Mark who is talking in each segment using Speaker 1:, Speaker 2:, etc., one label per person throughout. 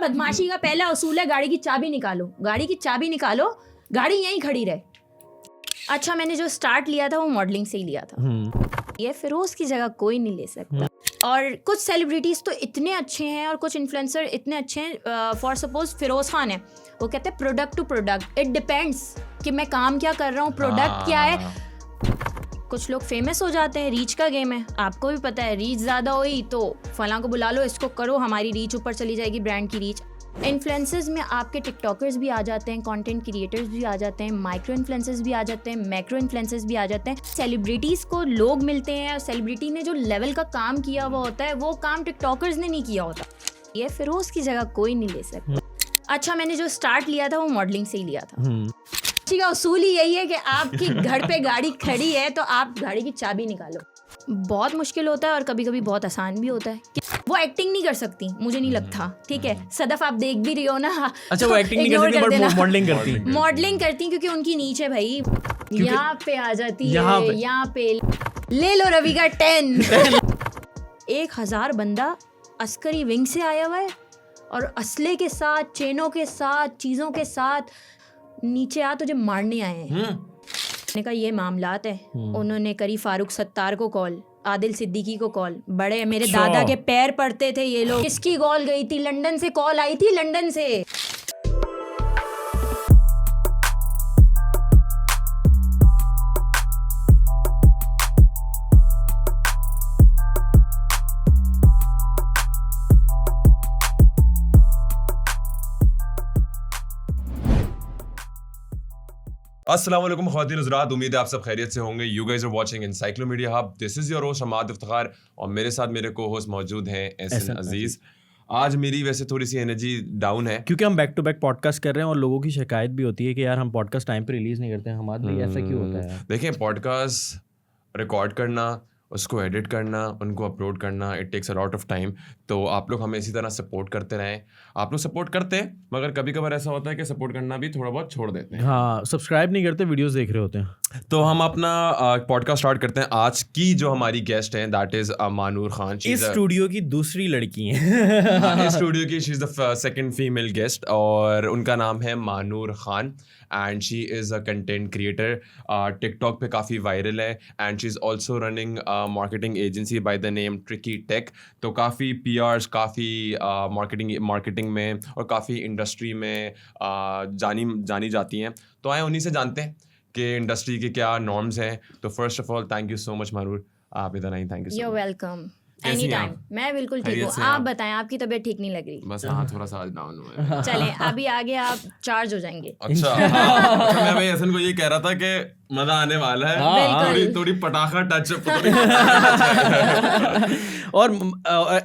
Speaker 1: बदमाशी का पहला उसूल है गाड़ी की चाबी निकालो, गाड़ी की चाबी निकालो, गाड़ी यहीं खड़ी रहे। अच्छा, मैंने जो स्टार्ट लिया था वो मॉडलिंग से ही लिया था। ये फिरोज की जगह कोई नहीं ले सकता। और कुछ सेलिब्रिटीज़ तो इतने अच्छे हैं और कुछ इन्फ्लुएंसर इतने अच्छे हैं। फॉर सपोज फिरोज खान है, वो कहते हैं product to product, it depends कि मैं काम क्या कर रहा हूँ, प्रोडक्ट क्या है। कुछ लोग फेमस हो जाते हैं, रीच का गेम है, आपको भी पता है। रीच ज़्यादा हुई तो फलां को बुला लो, इसको करो, हमारी रीच ऊपर चली जाएगी, ब्रांड की रीच। इन्फ्लुएंसर्स में आपके टिकटॉकर्स भी आ जाते हैं, कंटेंट क्रिएटर्स भी आ जाते हैं, माइक्रो इन्फ्लुएंसर्स भी आ जाते हैं, मैक्रो इन्फ्लुएंसर्स भी आ जाते हैं। सेलिब्रिटीज़ को लोग मिलते हैं और सेलिब्रिटी ने जो लेवल का काम किया हुआ होता है वो काम टिकटॉकर्स ने नहीं किया होता। ये फिरोज की जगह कोई नहीं ले सकता। अच्छा, मैंने जो स्टार्ट लिया था वो मॉडलिंग से ही लिया था। ठीक है, उसूल ही यही है कि आपकी घर पे गाड़ी खड़ी है तो आप गाड़ी की चाबी निकालो। बहुत मुश्किल होता है और कभी कभी बहुत आसान भी होता है। वो एक्टिंग नहीं कर सकती, मुझे नहीं लगता। ठीक है सदफ, आप देख भी रही हो ना।
Speaker 2: अच्छा, वो एक्टिंग नहीं कर सकती बट मॉडलिंग करती।
Speaker 1: मॉडलिंग करती क्योंकि उनकी नीच है भाई, यहाँ पे आ जाती है, यहाँ पे ले लो रवि का 10। 1000 बंदा अस्करी विंग से आया हुआ है और असले के साथ, चेनों के साथ, चीजों के साथ नीचे आ तुझे मारने आए हैं। मैंने कहा ये मामलात है। उन्होंने करी फारूक सत्तार को कॉल, आदिल सिद्दीकी को कॉल, बड़े मेरे दादा के पैर पड़ते थे ये लोग। किसकी कॉल गई थी? लंदन से कॉल आई थी, लंदन से।
Speaker 3: अस्सलाम वालेकुम ख़वातीन हज़रात, उम्मीद है आप सब खैरियत से होंगे। You guys are watching Encyclomedia Hub. This is your host Hamad Iftikhar और मेरे साथ मेरे को होस्ट मौजूद हैं एहसन अजीज़। आज मेरी वैसे थोड़ी सी एनर्जी डाउन है क्योंकि
Speaker 2: हम बैक टू बैक पॉडकास्ट कर रहे हैं और लोगों की शिकायत भी होती है कि यार हम पॉडकास्ट टाइम पे रिलीज़ नहीं करते हैं। हमारे लिए ऐसा क्यों होता है?
Speaker 3: देखें, पॉडकास्ट रिकॉर्ड करना, उसको एडिट करना, उनको अपलोड करना, it takes a lot of time. तो आप लोग हमें इसी तरह सपोर्ट करते रहें। आप लोग सपोर्ट करते हैं मगर कभी कभार ऐसा होता है कि सपोर्ट करना भी थोड़ा बहुत छोड़ देते हैं।
Speaker 2: हाँ, सब्सक्राइब नहीं करते, वीडियोस देख रहे होते हैं।
Speaker 3: तो हम अपना पॉडकास्ट स्टार्ट करते हैं। आज की जो हमारी गेस्ट हैं दैट इज मानूर खान।
Speaker 2: इस स्टूडियो की दूसरी लड़की है।
Speaker 3: इस स्टूडियो की she is the second female guest और उनका नाम है Manoor Khan and she is a content creator. TikTok पे काफ़ी वायरल है and she is also running marketing agency by the name Tricky Tech. तो काफ़ी PRs, काफ़ी मार्केटिंग में और काफ़ी इंडस्ट्री में जानी जाती हैं। तो आए उन्हीं से जानते हैं कि इंडस्ट्री के क्या नॉर्म्स हैं। तो first of all thank you so much Manoor, आप इधर आई। Thank you.
Speaker 1: You welcome any time. मैं बिल्कुल ठीक हूँ, आप बताएं, आपकी तबीयत ठीक नहीं लग रही?
Speaker 3: बस हाँ, थोड़ा सा डाउन हुआ है।
Speaker 1: चलें, अभी आगे आप चार्ज हो जाएंगे।
Speaker 3: अच्छा, मैं भाई हसन को ये कह रहा था कि मजा आने वाला है, थोड़ी पटाखा टच।
Speaker 2: और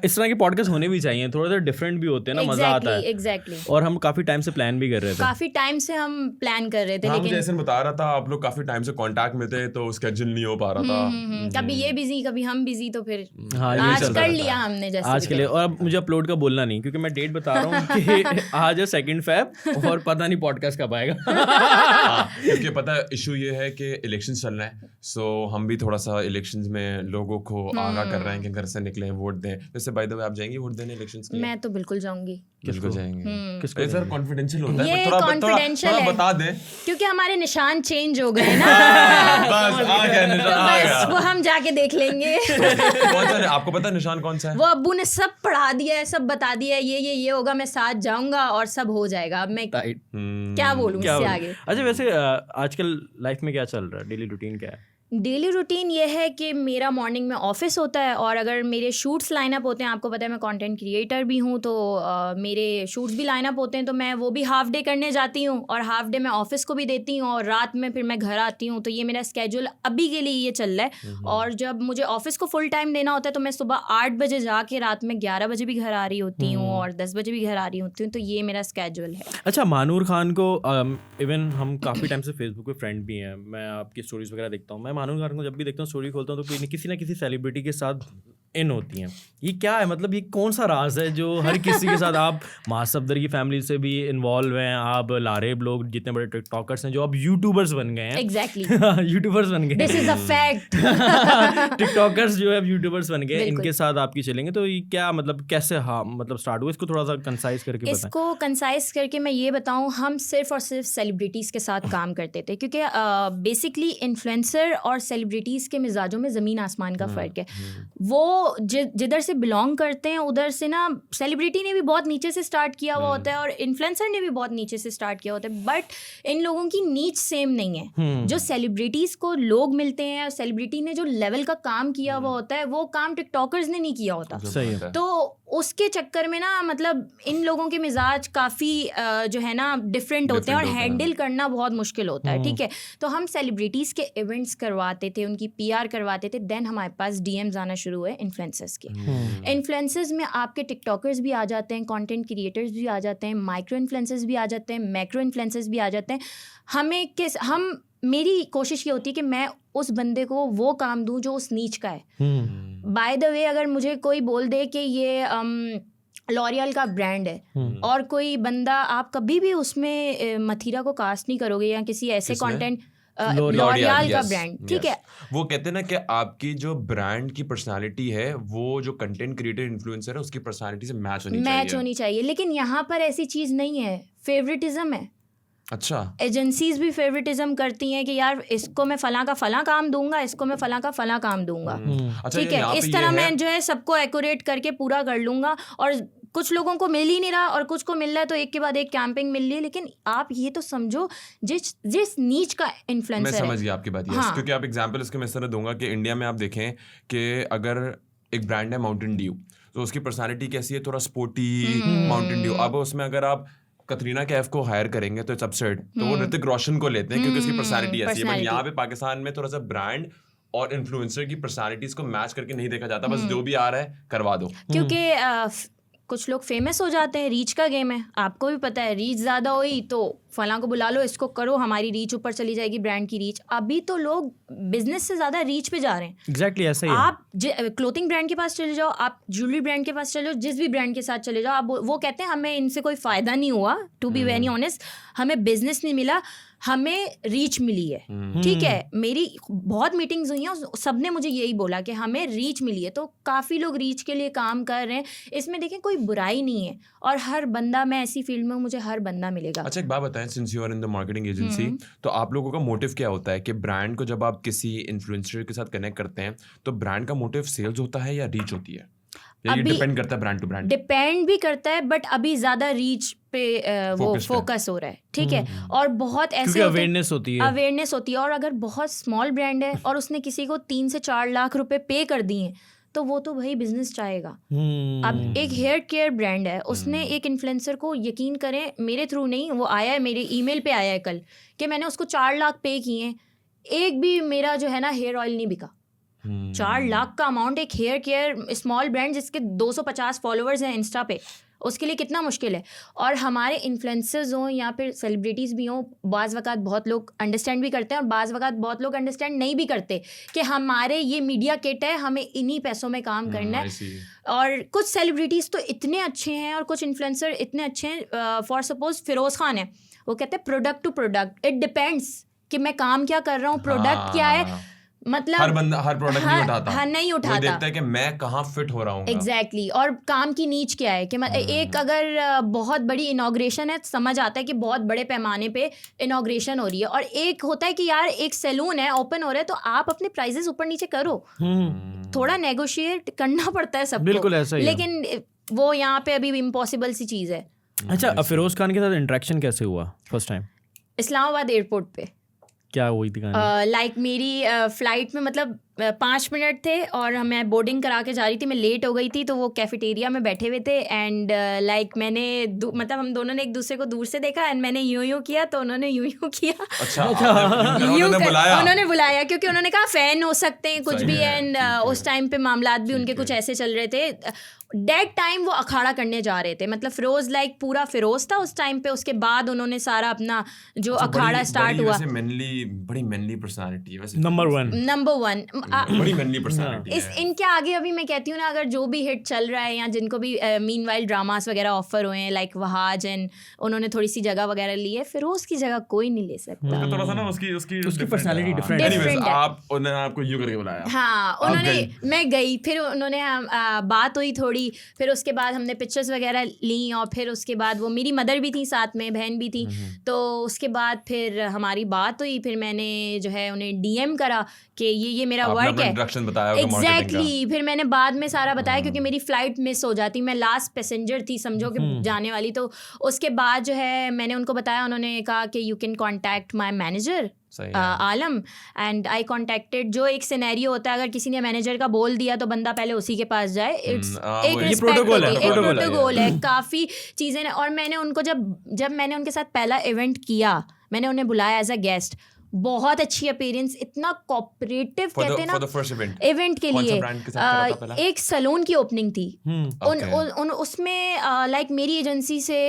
Speaker 2: इस तरह के पॉडकास्ट होने भी चाहिए, थोड़ा सा डिफरेंट भी होते हैं ना, मजा आता है।
Speaker 1: एग्जैक्टली।
Speaker 2: और हम काफी टाइम से प्लान भी कर रहे थे,
Speaker 1: काफी टाइम से हम प्लान कर रहे थे,
Speaker 3: लेकिन मुझे ऐसे बता रहा था आप लोग काफी टाइम से कांटेक्ट में थे तो स्केड्यूल नहीं हो पा रहा था।
Speaker 1: कभी ये बिजी, कभी हम बिजी, तो फिर
Speaker 2: हाँ,
Speaker 1: आज कर लिया हमने जैसे
Speaker 2: आज के लिए। और अब मुझे अपलोड का बोलना नहीं क्योंकि मैं डेट बता रहा हूँ कि आज है 2 फेब और पता नहीं पॉडकास्ट कब आएगा।
Speaker 3: क्योंकि पता है इशू ये है कि इलेक्शन चल रहा है, सो हम भी थोड़ा सा इलेक्शंस में लोगों को आगाह कर रहे हैं कि घर से निकलें, वोट दें। वैसे बाय द वे आप जाएंगी वोट देने इलेक्शंस के लिए?
Speaker 1: मैं तो बिल्कुल जाऊंगी।
Speaker 3: बिल्कुल जाएंगे।
Speaker 2: किसको?
Speaker 3: सर कॉन्फिडेंशियल होता है,
Speaker 1: ये
Speaker 3: थोड़ा
Speaker 1: कॉन्फिडेंशियल है,
Speaker 3: बता दें
Speaker 1: क्योंकि हमारे निशान चेंज हो गए ना।
Speaker 3: बस आ गया निशान, आ गया।
Speaker 1: वो हम जाके देख लेंगे।
Speaker 3: कौन सा? आपको पता है निशान कौन सा है?
Speaker 1: वो अब्बू ने सब पढ़ा दिया है, सब बता दिया है, ये होगा, मैं साथ जाऊंगा और सब हो जाएगा। अब मैं क्या बोलूं इससे आगे।
Speaker 2: अच्छा, वैसे आजकल लाइफ में क्या चल रहा है? डेली रूटीन क्या है?
Speaker 1: डेली रूटीन ये है कि मेरा मॉर्निंग में ऑफिस होता है और अगर मेरे शूट्स लाइनअप होते हैं, आपको पता है मैं कंटेंट क्रिएटर भी हूँ, तो मेरे शूट्स भी लाइनअप होते हैं, तो मैं वो भी हाफ डे करने जाती हूँ और हाफ डे मैं ऑफिस को भी देती हूँ और रात में फिर मैं घर आती हूँ। तो ये मेरा स्केड्यूल अभी के लिए ये चल रहा है। और जब मुझे ऑफिस को फुल टाइम देना होता है तो मैं सुबह 8 बजे जाके रात में 11 बजे भी घर आ रही होती हूँ और 10 बजे भी घर आ रही होती हूँ। तो ये मेरा स्केड्यूल है।
Speaker 2: अच्छा, मानूर खान को इवन हम काफ़ी टाइम से फेसबुक पे फ्रेंड भी हैं, मैं आपकी स्टोरीज वगैरह देखता हूँ। मैं मानूर खान को जब भी देखता हूँ, स्टोरी खोलता हूँ तो किसी ना किसी सेलिब्रिटी के साथ इन होती हैं। ये क्या है, मतलब ये कौन सा राज है जो हर किसी के साथ आप मास सफदर की फैमिली से भी इन्वॉल्व हैं, आप लारेब लोग जितने बड़े टिकटॉकर्स हैं जो अब यूट्यूबर्स बन गए हैं।
Speaker 1: एग्जैक्टली
Speaker 2: यूट्यूबर्स बन गए,
Speaker 1: this is a fact.
Speaker 2: TikTokers जो है अब यूट्यूबर्स बन गए,
Speaker 1: बिल्कुल।
Speaker 2: इनके साथ आपकी चलेंगे। तो ये क्या मतलब कैसे, हाँ मतलब स्टार्ट हुआ, इसको थोड़ा सा कंसाइज करके बताएं।
Speaker 1: इसको कंसाइज करके मैं ये बताऊं, हम सिर्फ और सिर्फ सेलिब्रिटीज़ के साथ काम करते थे, क्योंकि बेसिकली इन्फ्लुएंसर और सेलिब्रिटीज़ के मिजाजों में ज़मीन आसमान का फ़र्क है। वो जिधर से बिलोंग करते हैं उधर से ना, सेलिब्रिटी ने भी बहुत नीचे से स्टार्ट किया हुआ होता है और इन्फ्लुएंसर ने भी बहुत नीचे से स्टार्ट किया होता है, बट इन लोगों की नीच सेम नहीं है। जो सेलिब्रिटीज़ को लोग मिलते हैं, सेलिब्रिटी ने जो लेवल का काम किया हुआ होता है वो काम टिकटॉकर्स ने नहीं किया होता।
Speaker 2: सही है।
Speaker 1: तो उसके चक्कर में ना, मतलब इन लोगों के मिजाज काफ़ी जो है ना डिफरेंट होते हैं और हैंडल करना बहुत मुश्किल होता है। ठीक है, तो हम सेलिब्रिटीज़ के इवेंट्स करवाते थे, उनकी PR करवाते थे। देन हमारे पास DMs आना शुरू हुए इन्फ्लुएंसर्स के। इन्फ्लुएंसर्स में आपके टिकटॉकर्स भी आ जाते हैं, कंटेंट क्रिएटर्स भी आ जाते हैं, माइक्रो इन्फ्लुएंसर्स भी आ जाते हैं, मैक्रो इन्फ्लुएंसर्स भी आ जाते हैं। मेरी कोशिश ये होती है कि मैं उस बंदे को वो काम दूं जो उस नीच का है। बाय द वे, अगर मुझे कोई बोल दे कि ये लॉरियल का ब्रांड है और कोई बंदा, आप कभी भी उसमें मथीरा को कास्ट नहीं करोगे या किसी ऐसे कंटेंट, लॉरियल का ब्रांड, ठीक है।
Speaker 3: वो कहते हैं ना कि आपकी जो ब्रांड की पर्सनालिटी है वो जो कंटेंट क्रिएटर इन्फ्लुएंसर है उसकी पर्सनालिटी से मैच होनी चाहिए।
Speaker 1: लेकिन यहाँ पर ऐसी चीज़ नहीं है, फेवरेटिज्म है।
Speaker 3: अच्छा,
Speaker 1: एजेंसीज भी फेवरेटिज्म करती हैं कि यार इसको मैं फलां का फलां काम दूंगा, इसको मैं फलां का फलां काम दूंगा।
Speaker 3: अच्छा,
Speaker 1: ठीक है, इस तरह मैं जो है सबको एक्यूरेट करके पूरा कर लूंगा। और कुछ लोगों को मिल ही नहीं रहा और कुछ को मिल रहा है, तो एक के बाद एक कैंपिंग मिल रही है। लेकिन आप ये तो समझो, जिस नीच का इन्फ्लुएंसर
Speaker 3: मैं
Speaker 1: है,
Speaker 3: समझ गया आपकी बात।
Speaker 1: हाँ।
Speaker 3: क्योंकि आप एग्जांपल इसके मैं इस तरह दूंगा कि इंडिया में आप देखें कि अगर एक ब्रांड है माउंटेन ड्यू, तो उसकी पर्सनालिटी कैसी है, थोड़ा स्पोर्टी माउंटेन ड्यू। अब उसमें अगर आप कतरीना कैफ को हायर करेंगे तो इट्स अपसेट, तो वो ऋतिक रोशन को लेते हैं क्योंकि उसकी पर्सनालिटी ऐसी है। बट यहाँ पे पाकिस्तान में थोड़ा सा ब्रांड और इन्फ्लुएंसर की पर्सनालिटीज को मैच करके नहीं देखा जाता, बस जो भी आ रहा है करवा दो।
Speaker 1: क्योंकि कुछ लोग फेमस हो जाते हैं, रीच का गेम है, आपको भी पता है। रीच ज़्यादा हुई तो फलां को बुला लो, इसको करो, हमारी रीच ऊपर चली जाएगी, ब्रांड की रीच। अभी तो लोग बिजनेस से ज़्यादा रीच पे जा रहे हैं।
Speaker 2: एग्जैक्टली ऐसा ही है।
Speaker 1: आप क्लोथिंग ब्रांड के पास चले जाओ, आप ज्वेलरी ब्रांड के पास चले जाओ, जिस भी ब्रांड के साथ चले जाओ, आप वो कहते हैं हमें इनसे कोई फ़ायदा नहीं हुआ, टू बी वेरी ऑनेस्ट, हमें बिजनेस नहीं मिला, हमें रीच मिली है। ठीक है, मेरी बहुत मीटिंग्स हुई हैं, सब ने मुझे यही बोला कि हमें रीच मिली है। तो काफ़ी लोग रीच के लिए काम कर रहे हैं। इसमें देखें कोई बुराई नहीं है, और हर बंदा, मैं ऐसी फील्ड में हूँ, मुझे हर बंदा मिलेगा।
Speaker 3: अच्छा, एक बात बताएं, since you are in the marketing agency, तो आप लोगों का मोटिव क्या होता है कि ब्रांड को जब आप किसी इन्फ्लुएंसर के साथ कनेक्ट करते हैं तो ब्रांड का मोटिव सेल्स होता है या रीच होती है? ये डिपेंड करता है ब्रांड टू ब्रांड?
Speaker 1: डिपेंड भी करता है, बट अभी ज़्यादा रीच पे वो फोकस हो रहा है। ठीक है, और बहुत ऐसे
Speaker 2: अवेयरनेस होती है।
Speaker 1: और अगर बहुत स्मॉल ब्रांड है और उसने किसी को 3 से 4 लाख रुपए पे कर दिए, तो वो तो वही बिजनेस चाहेगा। अब एक हेयर केयर ब्रांड है, उसने एक इन्फ्लुएंसर को, यकीन करें मेरे थ्रू नहीं, वो आया है, मेरे ईमेल पे आया है कल, कि मैंने उसको 4 लाख पे किए, एक भी मेरा जो है ना हेयर ऑयल नहीं बिका। 4 लाख का अमाउंट एक हेयर केयर स्मॉल ब्रांड जिसके 250 फॉलोअर्स हैं इंस्टा पे, उसके लिए कितना मुश्किल है। और हमारे इन्फ्लुएंसर्स हों या फिर सेलिब्रिटीज़ भी हों, बाज़ वक़्त बहुत लोग अंडरस्टैंड भी करते हैं और बाज़ वक़्त बहुत लोग अंडरस्टैंड नहीं भी करते कि हमारे ये मीडिया किट है, हमें इन्हीं पैसों में काम करना है। और कुछ सेलिब्रिटीज़ तो इतने अच्छे हैं और कुछ इन्फ्लुएंसर इतने अच्छे हैं, फॉर सपोज फिरोज़ खान है, वो कहते हैं product to product, it depends कि मैं काम क्या कर रहा हूँ, प्रोडक्ट क्या है। मतलब
Speaker 3: हर बंदा हर प्रोडक्ट नहीं उठाता,
Speaker 1: नहीं उठाता,
Speaker 3: वो देखता है कि मैं कहाँ फिट हो रहा हूँ।
Speaker 1: एग्जैक्टली। और काम की नीच क्या है कि एक अगर बहुत बड़ी इनॉग्रेशन है, समझ आता है कि बहुत बड़े पैमाने पे इनॉग्रेशन हो रही है, और एक होता है कि यार एक सैलून है, ओपन हो रहा है, तो आप अपने प्राइजेस ऊपर नीचे करो, थोड़ा नेगोशिएट करना पड़ता है सबको।
Speaker 2: बिल्कुल ऐसा ही है।
Speaker 1: लेकिन वो यहाँ पे अभी इम्पॉसिबल सी चीज़ है।
Speaker 2: अच्छा, फिरोज खान के साथ इंटरेक्शन कैसे हुआ फर्स्ट टाइम?
Speaker 1: इस्लामाबाद एयरपोर्ट पे।
Speaker 2: क्या हुई थी कहानी?
Speaker 1: लाइक मेरी फ्लाइट में मतलब 5 मिनट थे और मैं बोर्डिंग करा के जा रही थी, मैं लेट हो गई थी, तो वो कैफेटेरिया में बैठे हुए थे एंड लाइक मैंने मतलब हम दोनों ने एक दूसरे को दूर से देखा एंड मैंने यूं किया तो उन्होंने यूं किया।
Speaker 3: अच्छा, उन्होंने
Speaker 1: बुलाया क्योंकि उन्होंने कहा फैन हो सकते हैं कुछ भी, एंड उस टाइम पे मामलात भी उनके कुछ ऐसे चल रहे थे। डेट टाइम वो अखाड़ा करने जा रहे थे, मतलब फिरोज लाइक पूरा फिरोज था उस टाइम पे। उसके बाद उन्होंने सारा अपना जो अखाड़ा स्टार्ट हुआ।
Speaker 3: बड़ी मेनली पर्सनालिटी है वैसे।
Speaker 2: नंबर 1
Speaker 3: बड़ी गंदी पर्सनालिटी है।
Speaker 1: इनके आगे अभी मैं कहती हूँ ना, अगर जो भी हिट चल रहा है या जिनको भी मीनवाइल ड्रामास वगैरह ऑफर हुए हैं, लाइक वहाज एंड उन्होंने थोड़ी सी जगह वगैरह ली है, फिरोज की जगह कोई नहीं ले सकता।
Speaker 4: थोड़ा सा ना उसकी
Speaker 2: पर्सनालिटी डिफरेंट
Speaker 3: Anyways,
Speaker 1: है।
Speaker 3: उन्होंने आपको यूं करके बुलाया।
Speaker 1: हाँ, उन्होंने, मैं गई, फिर उन्होंने बात हुई थोड़ी, फिर उसके बाद हमने पिक्चर्स वगैरह ली, और फिर उसके बाद वो मेरी मदर भी थी साथ में, बहन भी थी, तो उसके बाद फिर हमारी बात हुई, फिर मैंने जो है उन्हें डीएम करा कि ये मेरा वर्क है,
Speaker 3: इंट्रोडक्शन बताया
Speaker 1: एग्जैक्टली। फिर मैंने बाद में सारा बताया, क्योंकि मेरी फ्लाइट मिस हो जाती, मैं लास्ट पैसेंजर थी समझो कि जाने वाली, तो उसके बाद जो है मैंने उनको बताया, उन्होंने कहा कि you can contact my manager Alam, and I contacted. जो एक सिनेरियो होता है, अगर किसी ने मैनेजर का बोल दिया तो बंदा पहले उसी के पास जाए, इट्स एक रिस्पेक्ट होती है, एक प्रोटोकॉल है, काफ़ी चीज़ें। और मैंने उनको जब मैंने उनके साथ पहला इवेंट किया, मैंने उन्हें बुलाया एज अ गेस्ट, बहुत अच्छी अपीयरेंस, इतना कोऑपरेटिव कहते हैं ना इवेंट के लिए। एक सैलून की ओपनिंग थी, उसमें लाइक मेरी एजेंसी से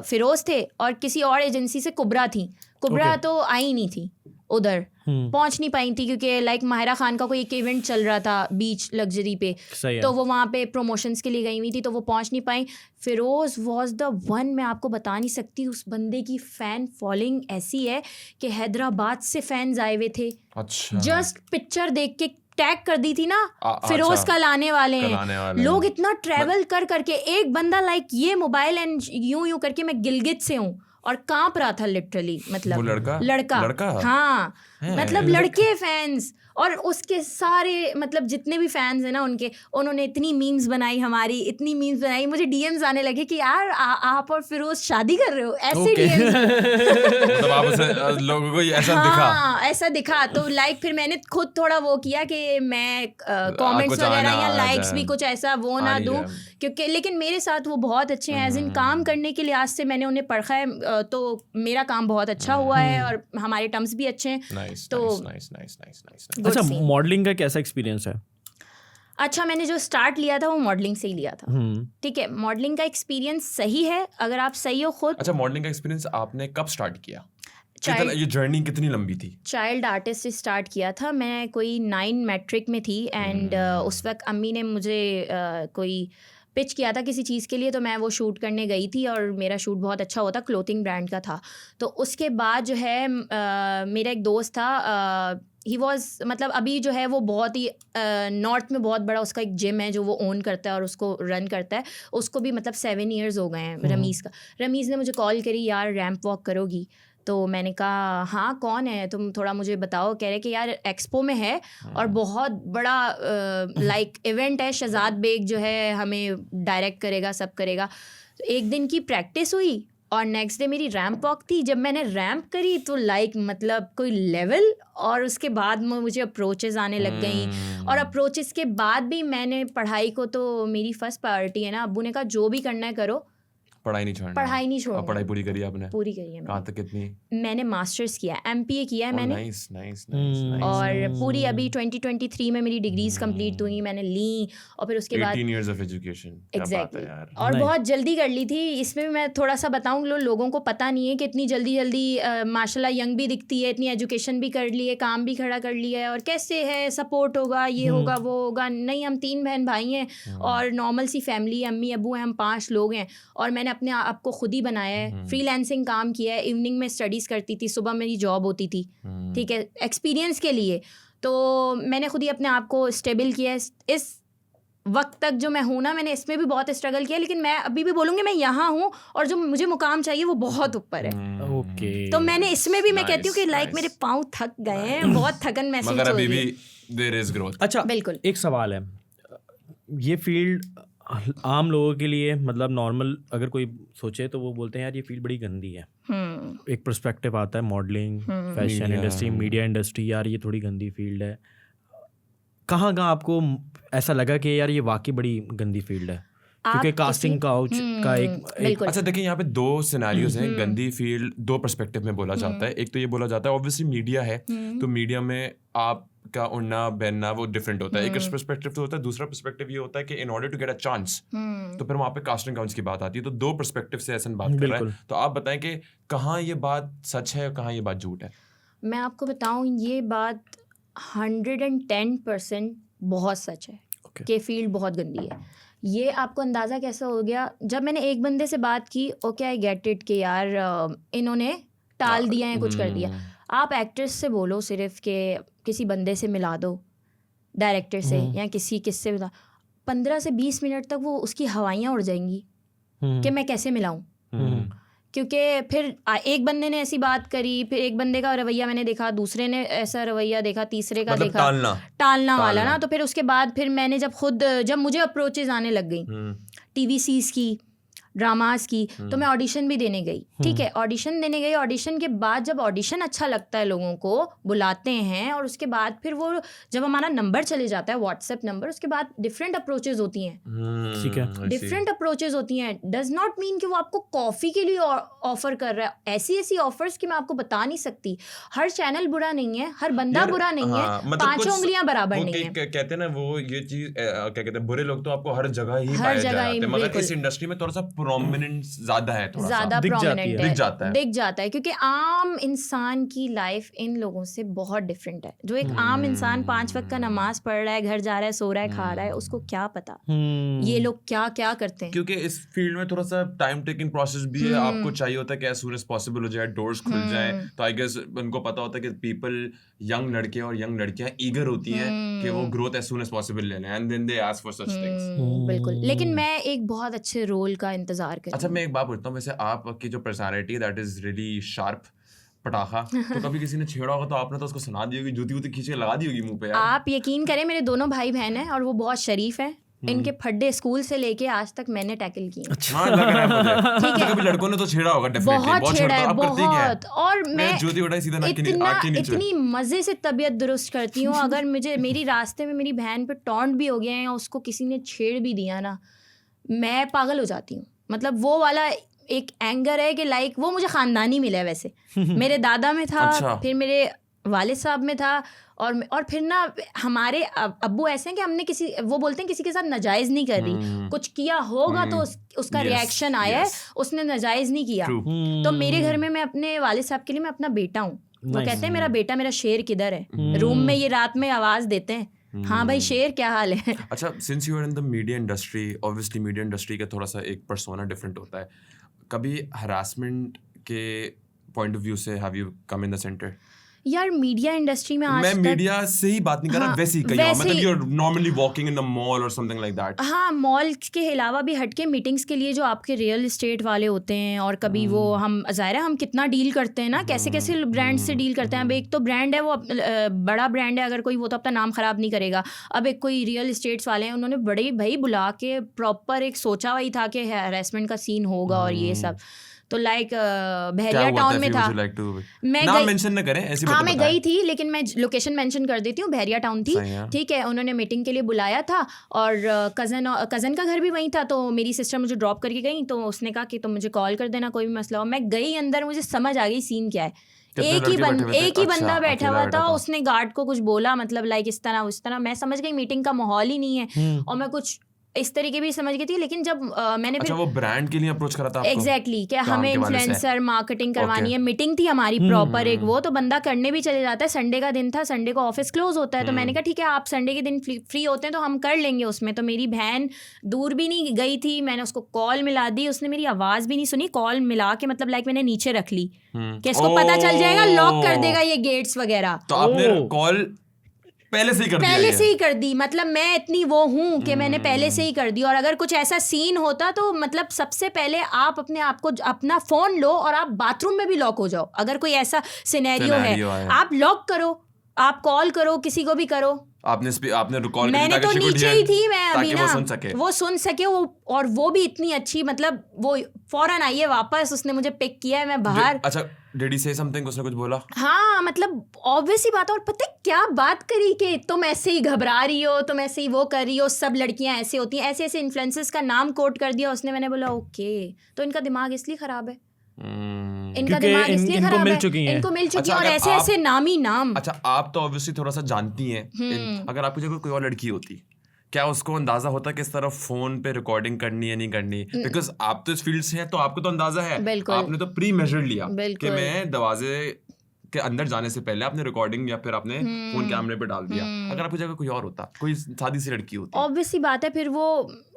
Speaker 1: फिरोज थे और किसी और एजेंसी से कुबरा थी। कुबरा तो आई नहीं थी उधर, पहुंच नहीं पाई थी, क्योंकि लाइक माहिरा खान का कोई एक इवेंट चल रहा था बीच लग्जरी पे, तो वो वहाँ पे प्रमोशंस के लिए गई हुई थी, तो वो पहुंच नहीं पाई। फिरोज वॉज द वन, मैं आपको बता नहीं सकती, उस बंदे की फ़ैन फॉलोइंग ऐसी है कि हैदराबाद से फैंस आए हुए थे।
Speaker 3: अच्छा।
Speaker 1: जस्ट पिक्चर देख के टैग कर दी थी ना, फिरोज का लाने वाले हैं लोग, इतना ट्रैवल कर करके। एक बंदा लाइक ये मोबाइल एंड यूं करके, मैं गिलगित से हूँ और कांप रहा था लिटरली, मतलब
Speaker 3: वो लड़का
Speaker 1: हाँ, मतलब लड़के फैंस, और उसके सारे मतलब जितने भी फैंस हैं ना उनके, उन्होंने इतनी मीम्स बनाई, हमारी इतनी मीम्स बनाई, मुझे डीएम्स आने लगे कि यार आप और फिरोज शादी कर रहे हो, ऐसे डीएम्स।
Speaker 3: मतलब आप उसे लोगों को ऐसा दिखा?
Speaker 1: हाँ, ऐसा दिखा। तो लाइक फिर मैंने खुद थोड़ा वो किया कि मैं कमेंट्स वगैरह या लाइक्स भी कुछ ऐसा वो ना दूं, क्योंकि लेकिन मेरे साथ वो बहुत अच्छे हैं, एज इन काम करने के लिहाज से मैंने उन्हें परखा है, तो मेरा काम बहुत अच्छा हुआ है और हमारे टर्म्स भी अच्छे हैं। तो
Speaker 2: अच्छा, मॉडलिंग का कैसा एक्सपीरियंस है?
Speaker 1: अच्छा, मैंने जो स्टार्ट लिया था वो मॉडलिंग से ही लिया था, ठीक है। मॉडलिंग का एक्सपीरियंस सही है अगर आप सही हो खुद।
Speaker 3: अच्छा, मॉडलिंग का एक्सपीरियंस आपने कब स्टार्ट किया? ये जर्नी कितनी लंबी थी?
Speaker 1: चाइल्ड आर्टिस्ट से स्टार्ट किया था मैं, कोई 9 मैट्रिक में थी, एंड उस वक्त अम्मी ने मुझे कोई पिच किया था किसी चीज़ के लिए, तो मैं वो शूट करने गई थी और मेरा शूट बहुत अच्छा हुआ था, क्लोथिंग ब्रांड का था। तो उसके बाद जो है मेरा एक दोस्त था, ही वॉज, मतलब अभी जो है वो बहुत ही नॉर्थ में बहुत बड़ा उसका एक जिम है जो वो ओन करता है और उसको रन करता है, उसको भी मतलब 7 years हो गए हैं रमीज़ का। रमीज़ ने मुझे कॉल करी, यार रैंप वॉक करोगी? तो मैंने कहा हाँ, कौन है, तुम थोड़ा मुझे बताओ। कह रहे कि यार एक्सपो में है और बहुत बड़ा लाइक इवेंट है, शहजाद बेग जो है हमें डायरेक्ट करेगा, सब करेगा। तो एक दिन की प्रैक्टिस हुई और नेक्स्ट डे मेरी रैंप वॉक थी। जब मैंने रैंप करी तो लाइक मतलब कोई लेवल, और उसके बाद मुझे अप्रोचेस आने लग गई, और अप्रोचेस के बाद भी मैंने पढ़ाई को, तो मेरी फर्स्ट प्रायोरिटी है ना, अब्बू ने कहा जो भी करना है करो, पढ़ाई नहीं छोड़ना।
Speaker 3: पढ़ाई पूरी करी आपने?
Speaker 1: पूरी करी है।
Speaker 3: कहाँ तक? कितनी?
Speaker 1: मैंने मास्टर्स किया, MPA किया है मैंने।
Speaker 3: नाइस।
Speaker 1: और पूरी अभी 2023 में मेरी डिग्रीज कंप्लीट हुई, मैंने ली, और फिर उसके बाद
Speaker 3: 18 years of education।
Speaker 1: एग्जैक्टली, और बहुत जल्दी कर ली थी। इसमें भी मैं थोड़ा सा बताऊँ, लोगों को पता नहीं है कि इतनी जल्दी माशाल्लाह यंग भी दिखती है, इतनी एजुकेशन भी कर ली है, काम भी खड़ा कर लिया है, और कैसे है सपोर्ट होगा, ये होगा वो होगा। नहीं, हम 3 बहन भाई हैं और नॉर्मल सी फैमिली, अम्मी अबू हैं, हम 5 लोग हैं, और मैंने अपने आप को खुद ही बनाया है, फ्रीलांसिंग काम किया है, इवनिंग में स्टडीज़ करती थी, सुबह मेरी जॉब होती थी, ठीक है, एक्सपीरियंस के लिए। तो मैंने खुद ही अपने आप को स्टेबल किया है। इस वक्त तक जो मैं हूँ ना, मैंने इसमें भी बहुत स्ट्रगल किया, लेकिन मैं अभी भी बोलूँगी मैं यहाँ हूँ, और जो मुझे मुकाम चाहिए वो बहुत ऊपर है।
Speaker 2: ओके,
Speaker 1: तो मैंने इसमें भी मैं कहती हूँ कि लाइक मेरे पाँव थक गए हैं, बहुत थकन महसूस हो रही है।
Speaker 3: There is growth।
Speaker 2: अच्छा,
Speaker 1: बिल्कुल।
Speaker 2: एक सवाल है, ये फील्ड आम लोगों के लिए, मतलब नॉर्मल अगर कोई सोचे तो वो बोलते हैं यार ये फील्ड बड़ी गंदी है। एक पर्सपेक्टिव आता है modelling, fashion industry, media industry, यार ये थोड़ी गंदी फील्ड है। कहाँ आपको ऐसा लगा कि यार ये वाकई बड़ी गंदी फील्ड है? क्योंकि कास्टिंग का एक
Speaker 3: अच्छा देखिए, यहाँ पे 2 सिनेरियोज हैं। गंदी फील्ड 2 पर्सपेक्टिव में बोला जाता है। एक तो ये बोला जाता है ऑब्वियसली मीडिया है, तो मीडिया में आपका उड़ना बहनना वो डिफरेंट होता है, एक पर्सपेक्टिव तो होता है। दूसरा पर्सपेक्टिव ये होता है कि in order to get a chance, तो फिर वहाँ पे कास्टिंग काउंट्स की बात आती है। तो 2 पर्सपेक्टिव से ऐसा बात कर रहा है। तो आप बताएं कि कहाँ ये बात सच है और कहाँ ये बात झूठ है?
Speaker 1: मैं आपको बताऊं, ये बात 110% बहुत सच है कि फील्ड बहुत गंदी है। ये आपको अंदाज़ा कैसे हो गया? जब मैंने एक बंदे से बात की, ओके आई गेट इट कि यार इन्होंने टाल दिया है, कुछ कर दिया। आप एक्ट्रेस से बोलो सिर्फ कि किसी बंदे से मिला दो, डायरेक्टर से या किसी किससे, 15 से 20 मिनट तक वो उसकी हवाइयाँ उड़ जाएंगी कि मैं कैसे मिलाऊं। क्योंकि फिर एक बंदे ने ऐसी बात करी, फिर एक बंदे का रवैया मैंने देखा, दूसरे ने ऐसा रवैया देखा, तीसरे का
Speaker 3: मतलब
Speaker 1: देखा टालना वाला ना। तो फिर उसके बाद फिर मैंने जब मुझे अप्रोचेज आने लग गई टीवीसीज की, ड्रामास की, तो मैं ऑडिशन भी देने गई। ठीक है, ऑडिशन देने गई। ऑडिशन के बाद जब ऑडिशन अच्छा लगता है, लोगों को बुलाते हैं, और उसके बाद फिर वो जब हमारा नंबर चले जाता है, व्हाट्सएप नंबर, उसके बाद डिफरेंट अप्रोचेज होती हैं।
Speaker 2: ठीक है,
Speaker 1: डिफरेंट अप्रोचेज होती हैं। डज नॉट मीन कि वो आपको कॉफ़ी के लिए ऑफर कर रहा है। ऐसी ऑफर्स कि मैं आपको बता नहीं सकती। हर चैनल बुरा नहीं है, हर बंदा बुरा नहीं है,
Speaker 3: मतलब
Speaker 1: पांचों उंगलियां बराबर नहीं है।
Speaker 3: कहते हैं ना वो ये चीज, क्या कहते हैं, बुरे लोग तो आपको हर जगह ही पाए जाते हैं, मगर इस इंडस्ट्री में थोड़ा सा प्रोमिनेंस ज्यादा है, थोड़ा
Speaker 1: ज्यादा प्रोमिनेंट है, दिख जाता है, क्योंकि आम इंसान की लाइफ इन लोगों से बहुत डिफरेंट है। जो एक आम इंसान 5 वक्त का नमाज पढ़ रहा है, घर जा रहा है, सो रहा है, खा रहा है, उसको क्या पता ये लोग क्या क्या करते हैं।
Speaker 3: क्योंकि इस फील्ड में थोड़ा सा टाइम टेकिंग प्रोसेस भी है। आपको चाहिए होता है कि एज सून एज पॉसिबल हो जाए, डोर्स खुल जाए। तो आई गेस उनको पता होता है कि पीपल, यंग लड़के और यंग लड़कियां ईगर होती हैं कि वो growth as soon as possible ले लें, and then they ask for such things.
Speaker 1: बिल्कुल, लेकिन मैं एक बहुत अच्छे रोल का इंतजार कर।
Speaker 3: अच्छा, मैं एक बात पूछता हूँ, वैसे आपकी जो पर्सनालिटी है दैट इज रियली शार्प, पटाखा, तो कभी किसी ने छेड़ा होगा तो आपने तो उसको सुना दी होगी, जूती वूती खींच के लगा दी होगी मुंह पे यार।
Speaker 1: आप यकीन करें, मेरे दोनों भाई बहन हैं और वो बहुत शरीफ हैं। इनके फड्डे स्कूल से लेके आज तक मैंने टैकल किए।
Speaker 3: अच्छा, लग रहा है मुझे। ठीक है, कभी लड़कों ने तो छेड़ा होगा डेफिनेटली,
Speaker 1: बहुत छेड़ा है, बहुत। और मैं
Speaker 3: जूती उठाई सीधा नाक के नीचे,
Speaker 1: इतनी मजे से तबीयत दुरुस्त करती हूँ। अगर मुझे मेरी रास्ते में मेरी बहन पे टॉन्ट भी हो गया है या उसको किसी ने छेड़ भी दिया ना, मैं पागल हो जाती हूँ। मतलब वो वाला एक एंगर है कि लाइक वो मुझे खानदानी मिला है वैसे। मेरे दादा में था,
Speaker 3: अच्छा।
Speaker 1: फिर मेरे वालिद साहब में था, और फिर ना हमारे अब्बू ऐसे हैं कि हमने वो बोलते हैं किसी के साथ नाजायज नहीं कर रही, कुछ किया होगा तो उसका रिएक्शन आया है, उसने नाजायज नहीं किया। तो मेरे घर में मैं अपने वालिद साहब के लिए मैं अपना बेटा हूँ। वो कहते हैं मेरा बेटा, मेरा शेर किधर है। रूम में ये रात में आवाज देते हैं, हाँ भाई शेर क्या हाल है।
Speaker 3: अच्छा, since you are in the media industry, obviously media industry का थोड़ा सा एक पर्सोना डिफरेंट होता है। कभी हरासमेंट के पॉइंट ऑफ व्यू से have you come in the centre?
Speaker 1: यार मीडिया इंडस्ट्री में आज
Speaker 3: मैं
Speaker 1: तक,
Speaker 3: मीडिया से ही बात नहीं कर रहा, वैसे ही कहीं मतलब you are normally walking in the mall और समथिंग लाइक दैट।
Speaker 1: हाँ, मॉल के अलावा भी हटके मीटिंग्स के लिए जो आपके रियल एस्टेट वाले होते हैं, और कभी वो हम ज़ाहिर है हम कितना डील करते हैं ना, कैसे कैसे ब्रांड से डील करते हैं। अब एक तो ब्रांड है, वो बड़ा ब्रांड है, अगर कोई वो तो अपना नाम ख़राब नहीं करेगा। अब एक कोई रियल इस्टेट्स वाले हैं, उन्होंने बड़े भाई बुला के प्रॉपर एक सोचा हुआ ही था कि हैरेसमेंट का सीन होगा और ये सब। तो लाइक बहरिया टाउन में था, मैं
Speaker 3: नाम मेंशन न करें, ऐसी
Speaker 1: हाँ मैं गई थी, लेकिन मैं लोकेशन मेंशन कर देती हूँ, बहरिया टाउन थी। ठीक है, उन्होंने मीटिंग के लिए बुलाया था, और कज़न का घर भी वहीं था। तो मेरी सिस्टर मुझे ड्रॉप करके गई, तो उसने कहा कि तुम मुझे कॉल कर देना कोई भी मसला हो। मैं गई अंदर, मुझे समझ आ गई सीन क्या है। एक ही बंदा बैठा हुआ था, उसने गार्ड को कुछ बोला, मतलब लाइक इस तरह उस तरह। मैं समझ गई मीटिंग का माहौल ही नहीं है, और मैं कुछ इस तरीके भी समझ गई थी। लेकिन जब मैंने
Speaker 3: अच्छा, वो ब्रांड के लिए अप्रोच करा था आपको?
Speaker 1: एग्जैक्टली, क्या हमें इन्फ्लुएंसर मार्केटिंग करवानी है। मीटिंग थी हमारी प्रॉपर एक, वो तो बंदा करने भी चले जाता है। संडे का दिन था, संडे को ऑफिस क्लोज होता है, तो मैंने कहा ठीक है आप संडे के दिन फ्री होते हैं तो हम कर लेंगे उसमें। तो मेरी बहन दूर भी नहीं गई थी, मैंने उसको कॉल मिला दी, उसने मेरी आवाज़ भी नहीं सुनी। कॉल मिला के मतलब लाइक मैंने नीचे रख ली कि इसको पता चल जाएगा, लॉक कर देगा ये गेट्स वगैरह।
Speaker 3: तो आपने कॉल पहले से ही कर
Speaker 1: दी, मतलब मैं इतनी वो हूँ कि मैंने पहले से ही कर दी। और अगर कुछ ऐसा सीन होता तो मतलब सबसे पहले आप अपने आप को, अपना फोन लो और आप बाथरूम में भी लॉक हो जाओ। अगर कोई ऐसा सिनेरियो है, आप लॉक करो, आप कॉल करो, किसी को भी करो।
Speaker 3: आपने कॉल
Speaker 1: मैंने तो नीचे ही थी मैं अभी ना,
Speaker 3: वो
Speaker 1: सुन सके वो, और वो भी इतनी अच्छी, मतलब वो फौरन आई है वापस, उसने मुझे पिक किया है, मैं बाहर।
Speaker 3: अच्छा, डिड ही से समथिंग, उसने कुछ बोला?
Speaker 1: हाँ, मतलब ऑब्वियस ही बात है। और पता है क्या बात करी कि तुम ऐसे ही घबरा रही हो, तुम ऐसे ही वो कर रही हो, सब लड़कियां ऐसे होती हैं, ऐसे ऐसे इन्फ्लुएंसर्स का नाम कोट कर दिया उसने। मैंने बोला ओके, तो इनका दिमाग इसलिए खराब है, इनका दिमाग इसलिए खराब है, इनको मिल चुकी है, और ऐसे ऐसे नामी नाम।
Speaker 3: अच्छा, आप तो ऑब्वियसली थोड़ा सा जानती हैं, अगर आपकी जगह कोई और लड़की होती, क्या उसको अंदाजा होता किस तरह फोन पे रिकॉर्डिंग करनी है नहीं करनी? बिकॉज आप तो इस फील्ड से हैं, तो आपको तो अंदाजा है, आपने तो प्री मेजर लिया कि मैं दरवाजे के अंदर जाने से पहले आपने रिकॉर्डिंग या फिर आपने फोन कैमरे पे डाल दिया, अगर आपकी जगह कोई और होता, कोई सादी सी लड़की होती,
Speaker 1: ऑब्वियसली बात है फिर वो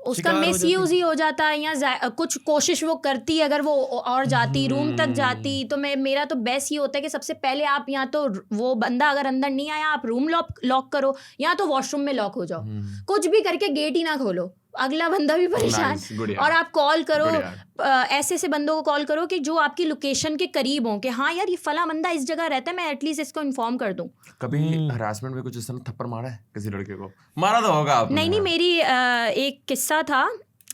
Speaker 1: उसका मिसयूज ही हो जाता है, या कुछ कोशिश वो करती अगर वो और जाती रूम तक जाती, तो मेरा तो बेस्ट ये होता है कि सबसे पहले आप या तो वो बंदा अगर अंदर नहीं आया आप रूम लॉक करो, या तो वॉशरूम में लॉक हो जाओ, कुछ भी करके गेट ही ना खोलो, अगला बंदा भी परेशान। और आप कॉल करो, ऐसे ऐसे बंदों को कॉल करो कि जो आपकी लोकेशन के करीब हो, कि हाँ यार ये फला बंदा इस जगह रहता है, मैं एटलीस्ट इसको इन्फॉर्म कर दूं।
Speaker 3: कभी हरासमेंट में कुछ इस तरह थप्पड़ मारा है किसी लड़के को? मारा तो होगा आपने।
Speaker 1: नहीं, मेरी एक किस्सा था,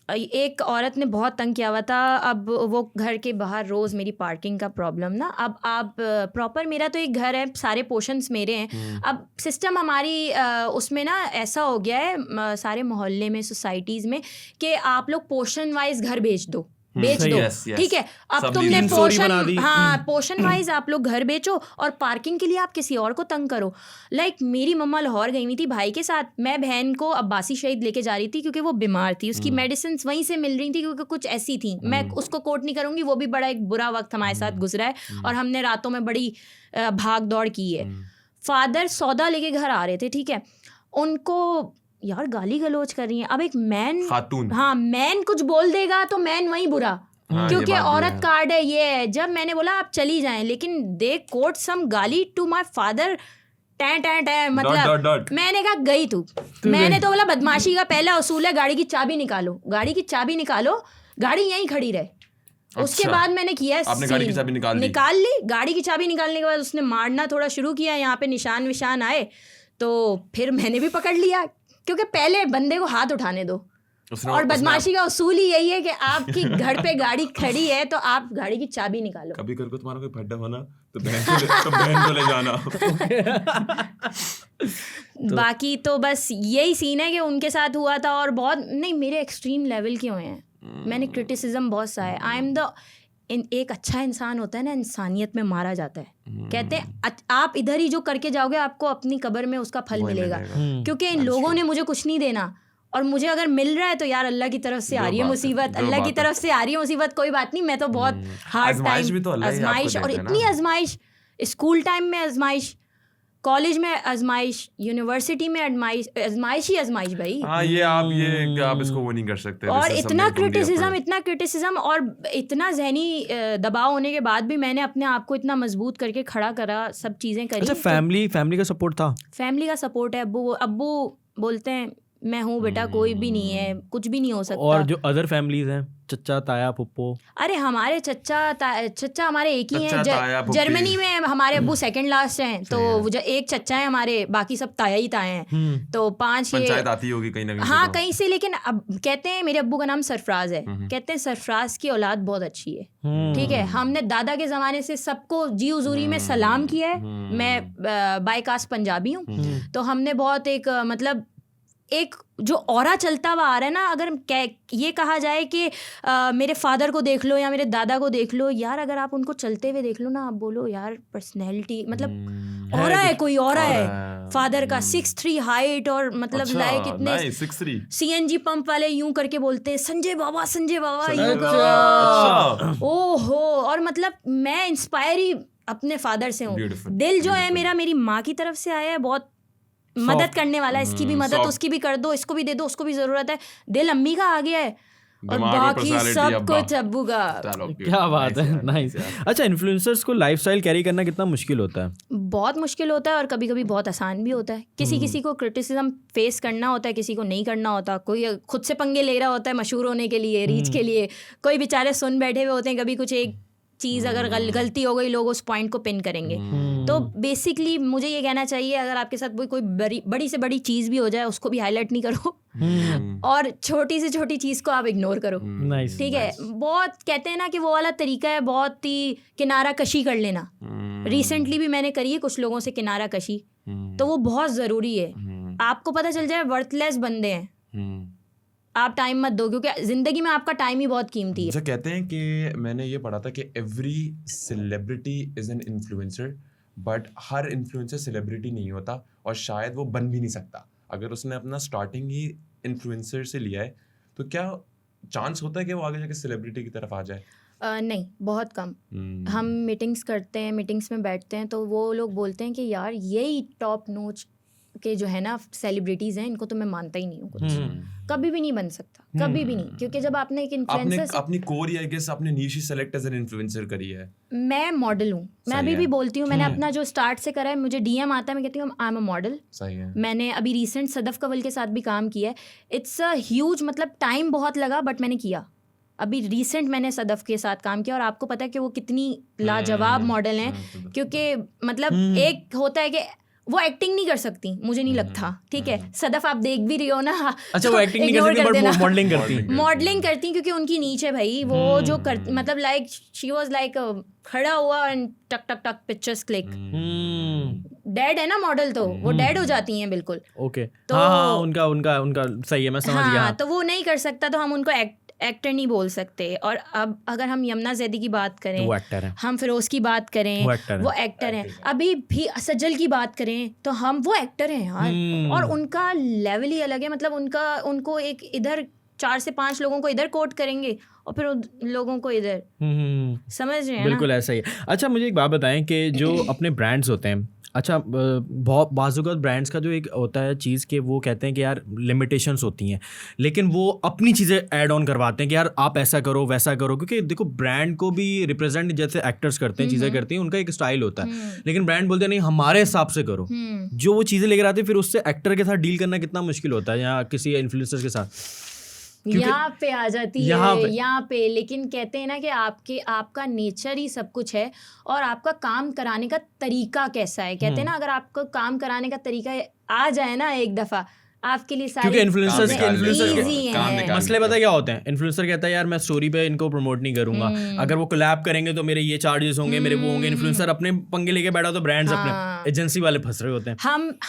Speaker 1: एक औरत ने बहुत तंग किया हुआ था। अब वो घर के बाहर रोज़ मेरी पार्किंग का प्रॉब्लम ना, अब आप प्रॉपर मेरा तो एक घर है, सारे पोर्शंस मेरे हैं। अब सिस्टम हमारी उसमें ना ऐसा हो गया है सारे मोहल्ले में, सोसाइटीज़ में, कि आप लोग पोर्शन वाइज घर बेच दो, ठीक है। अब तुमने पोर्शन वाइज आप लोग घर बेचो और पार्किंग के लिए आप किसी और को तंग करो। लाइक मेरी मम्मा लाहौर गई हुई थी भाई के साथ, मैं बहन को अब्बासी शहीद लेके जा रही थी क्योंकि वो बीमार थी, उसकी मेडिसिन वहीं से मिल रही थी क्योंकि कुछ ऐसी थी, मैं उसको कोट नहीं करूंगी, वो भी बड़ा एक बुरा वक्त हमारे साथ गुजरा है और हमने रातों में बड़ी भाग दौड़ की है। फादर सौदा लेके घर आ रहे थे, ठीक है, उनको यार गाली गलोच कर रही है। अब एक मैन, हाँ मैन कुछ बोल देगा तो मैन वही बुरा, क्योंकि औरत कार्ड है ये है। जब मैंने बोला आप चली जाएं, लेकिन दे कोट सम गाली टू माय फादर, मतलब मैंने कहा गई तू। मैंने तो बोला बदमाशी का पहला उसूल है गाड़ी की चाबी निकालो, गाड़ी की चाबी निकालो, गाड़ी यहीं खड़ी रहे। उसके बाद मैंने किया,
Speaker 3: आपने गाड़ी की चाबी
Speaker 1: निकाल ली। गाड़ी की चाबी निकालने के बाद उसने मारना थोड़ा शुरू किया, यहाँ पे निशान विशान आए, तो फिर मैंने भी पकड़ लिया, क्योंकि पहले बंदे को हाथ उठाने दो। और बदमाशी का उसूल ही यही है कि आपकी घर पे गाड़ी खड़ी है तो आप गाड़ी की चाबी निकालो।
Speaker 3: कभी कर को तुम्हारा कोई फड्डा होना तो बहन को ले जाना।
Speaker 1: बाकी तो बस यही सीन है कि उनके साथ हुआ था, और बहुत नहीं मेरे एक्सट्रीम लेवल के हुए हैं, मैंने क्रिटिसिज्म बहुत सा है। आई एम द एक अच्छा इंसान होता है ना, इंसानियत में मारा जाता है। कहते हैं आप इधर ही जो करके जाओगे आपको अपनी कब्र में उसका फल मिलेगा, क्योंकि इन लोगों ने मुझे कुछ नहीं देना, और मुझे अगर मिल रहा है तो यार अल्लाह की तरफ से आ रही है मुसीबत, अल्लाह की तरफ से आ रही है मुसीबत, कोई बात नहीं। मैं तो बहुत हार्ड टाइम, आजमाइश, और इतनी आजमाइश, स्कूल टाइम में आजमाइश, कॉलेज में आजमाइश, यूनिवर्सिटी में आजमाइश ही आजमाइश भाई।
Speaker 3: हाँ, ये आप इसको वो नहीं कर सकते।
Speaker 1: और इतना क्रिटिसिज्म और इतना जहनी दबाव होने के बाद भी मैंने अपने आप को इतना मजबूत करके खड़ा करा, सब चीज़ें करी।
Speaker 2: अच्छा, फैमिली का सपोर्ट था? फैमिली
Speaker 1: का सपोर्ट है। अब्बू बोलते हैं मैं हूँ बेटा, कोई भी नहीं है, कुछ भी नहीं हो सकता।
Speaker 2: और जो अदर फैमिलीज हैं, चच्चा ताया पुप्पो?
Speaker 1: अरे हमारे चच्चा हमारे एक ही हैं। जर्मनी में हमारे अब्बू सेकंड लास्ट हैं, तो एक चच्चा है हमारे, बाकी सब ताया ही ताया हैं। तो 5
Speaker 3: पंचायत आती होगी कहीं ना कहीं।
Speaker 1: हाँ, कहीं से। लेकिन अब कहते हैं मेरे अब्बू का नाम सरफराज है, कहते हैं सरफराज की औलाद बहुत अच्छी है, ठीक है। हमने दादा के ज़माने से सबको जी हुजूरी में सलाम किया है। मैं बाय कास्ट पंजाबी हूँ, तो हमने बहुत एक मतलब एक जो ऑरा चलता हुआ आ रहा है ना, अगर ये कहा जाए कि मेरे फादर को देख लो या मेरे दादा को देख लो, यार अगर आप उनको चलते हुए देख लो ना, आप बोलो यार पर्सनैलिटी, मतलब ऑरा है, कोई ऑरा है फादर का। 6'3" हाइट, और मतलब लाइक इतने
Speaker 3: 6'3"
Speaker 1: CNG पंप वाले यूं करके बोलते हैं संजय बाबा यूं। ओहो, और मतलब मैं इंस्पायर ही अपने फादर से हूँ। दिल जो है मेरा मेरी माँ की तरफ से आया है, बहुत मदद करने वाला है, इसकी भी मदद उसकी भी कर दो, इसको भी दे दो, उसको भी जरूरत है। दिल अम्मी का आ गया है और बाकी सब कुछ अब्बू का।
Speaker 2: क्या बात है, नाइस। अच्छा, इन्फ्लुएंसर्स को लाइफस्टाइल कैरी करना कितना मुश्किल होता है?
Speaker 1: बहुत मुश्किल होता है, और कभी कभी बहुत आसान भी होता है। किसी को क्रिटिसिज्म फेस करना होता है, किसी को नहीं करना होता। कोई खुद से पंगे ले रहा होता है मशहूर होने के लिए, रीच के लिए, कोई बेचारे सुन बैठे हुए होते हैं। कभी कुछ एक चीज़ अगर गलती हो गई, लोग उस पॉइंट को पिन करेंगे। तो बेसिकली मुझे ये कहना चाहिए, अगर आपके साथ कोई बड़ी से बड़ी चीज़ भी हो जाए, उसको भी हाईलाइट नहीं करो, और छोटी से छोटी चीज़ को आप इग्नोर करो, ठीक है। बहुत कहते हैं ना कि वो वाला तरीका है, बहुत ही किनारा कशी कर लेना। रिसेंटली भी मैंने करी है कुछ लोगों से किनारा कशी, तो वो बहुत ज़रूरी है। आपको पता चल जाए वर्थलेस बंदे हैं, आप टाइम मत दो, क्योंकि जिंदगी में आपका टाइम ही बहुत कीमती है।
Speaker 3: कहते हैं कि मैंने ये पढ़ा था कि every celebrity is an influencer, but her influencer celebrity नहीं होता, और शायद वो बन भी नहीं सकता। अगर उसने अपना स्टार्टिंग ही इन्फ्लुएंसर से लिया है, तो क्या चांस होता है कि वो आगे जाके सेलिब्रिटी की तरफ आ जाए?
Speaker 1: नहीं, बहुत कम। हम मीटिंग्स करते हैं, मीटिंग्स में बैठते हैं तो वो लोग बोलते हैं कि यार यही टॉप नोच के जो है ना सेलिब्रिटीज़ हैं, इनको तो मैं मानता ही नहीं हूँ कुछ, कभी भी नहीं बन सकता, कभी भी नहीं, क्योंकि जब आपने एक इन्फ्लुएंसर
Speaker 3: अपनी कोर आई गेस अपने नीश सेलेक्ट एज एन इन्फ्लुएंसर करी है।
Speaker 1: मैं मॉडल हूँ, मैं अभी भी बोलती हूँ, मैंने अपना जो स्टार्ट से करा है, मुझे डीएम आता है, मैं कहती हूँ आई एम अ मॉडल।
Speaker 3: सही है।
Speaker 1: मैंने अभी रिसेंट सदफ कवल के साथ भी काम किया है। इट्स अ ह्यूज, मतलब टाइम बहुत लगा बट मैंने किया। अभी रिसेंट मैंने सदफ के साथ काम किया और आपको पता है कि वो कितनी लाजवाब मॉडल हैं, क्योंकि मतलब एक होता है कि वो एक्टिंग नहीं कर सकती, मुझे नहीं लगता, ठीक है। सदफ आप देख भी रही हो ना।
Speaker 2: अच्छा, वो एक्टिंग नहीं कर सकती बट मॉडलिंग करती हैं।
Speaker 1: मॉडलिंग करती हैं क्योंकि उनकी नीच है भाई, वो जो करती, मतलब लाइक शी वाज लाइक खड़ा हुआ एंड टक टक टक पिक्चर्स क्लिक। डेड है ना मॉडल, तो वो डेड हो जाती हैं बिल्कुल।
Speaker 2: ओके,
Speaker 1: तो
Speaker 2: हाँ, उनका सही है, मैं समझ गया।
Speaker 1: हाँ, तो वो नहीं कर सकता, तो हम उनको एक्टर नहीं बोल सकते। और अब अगर हम यमुना जैदी की बात करें,
Speaker 2: वो एक्टर है।
Speaker 1: हम फिरोज की बात करें, वो एक्टर हैं। अभी भी सज्जल की बात करें तो वो एक्टर हैं यार, और उनका लेवल ही अलग है। मतलब उनको एक इधर 4 से 5 लोगों को इधर कोट करेंगे और फिर लोगों को इधर, समझ रहे हैं ना?
Speaker 2: बिल्कुल ऐसा ही है। अच्छा, मुझे एक बात बताएं कि जो अपने ब्रांड्स होते हैं, अच्छा बहुत बाज़-औक़ात ब्रांड्स का जो एक होता है चीज़ कि वो कहते हैं कि यार लिमिटेशंस होती हैं, लेकिन वो अपनी चीज़ें ऐड ऑन करवाते हैं कि यार आप ऐसा करो वैसा करो, क्योंकि देखो ब्रांड को भी रिप्रेजेंट जैसे एक्टर्स करते हैं, चीज़ें करते हैं, उनका एक स्टाइल होता है, लेकिन ब्रांड बोलते हैं नहीं हमारे हिसाब से करो। जो वो चीज़ें लेकर आते हैं, फिर उससे एक्टर के साथ डील करना कितना मुश्किल होता है या किसी इन्फ्लुएंसर के साथ,
Speaker 1: यहाँ पे आ जाती है यहाँ पे। लेकिन कहते हैं ना कि आपका नेचर ही सब कुछ है और आपका काम कराने का तरीका कैसा है। कहते हैं ना, अगर आपको काम कराने का तरीका आ जाए ना एक दफ़ा, आपके लिए सारे,
Speaker 2: क्योंकि इन्फ्लुएंसर्स
Speaker 1: के
Speaker 2: मसले पता क्या होते हैं। इन्फ्लुएंसर कहता है यार मैं स्टोरी पे इनको प्रमोट नहीं करूंगा, अगर वो कोलैब करेंगे तो मेरे ये चार्जेस होंगे, मेरे वो होंगे। इन्फ्लुएंसर अपने पंगे लेके बैठा तो ब्रांड्स अपने एजेंसी वाले फंस रहे होते हैं।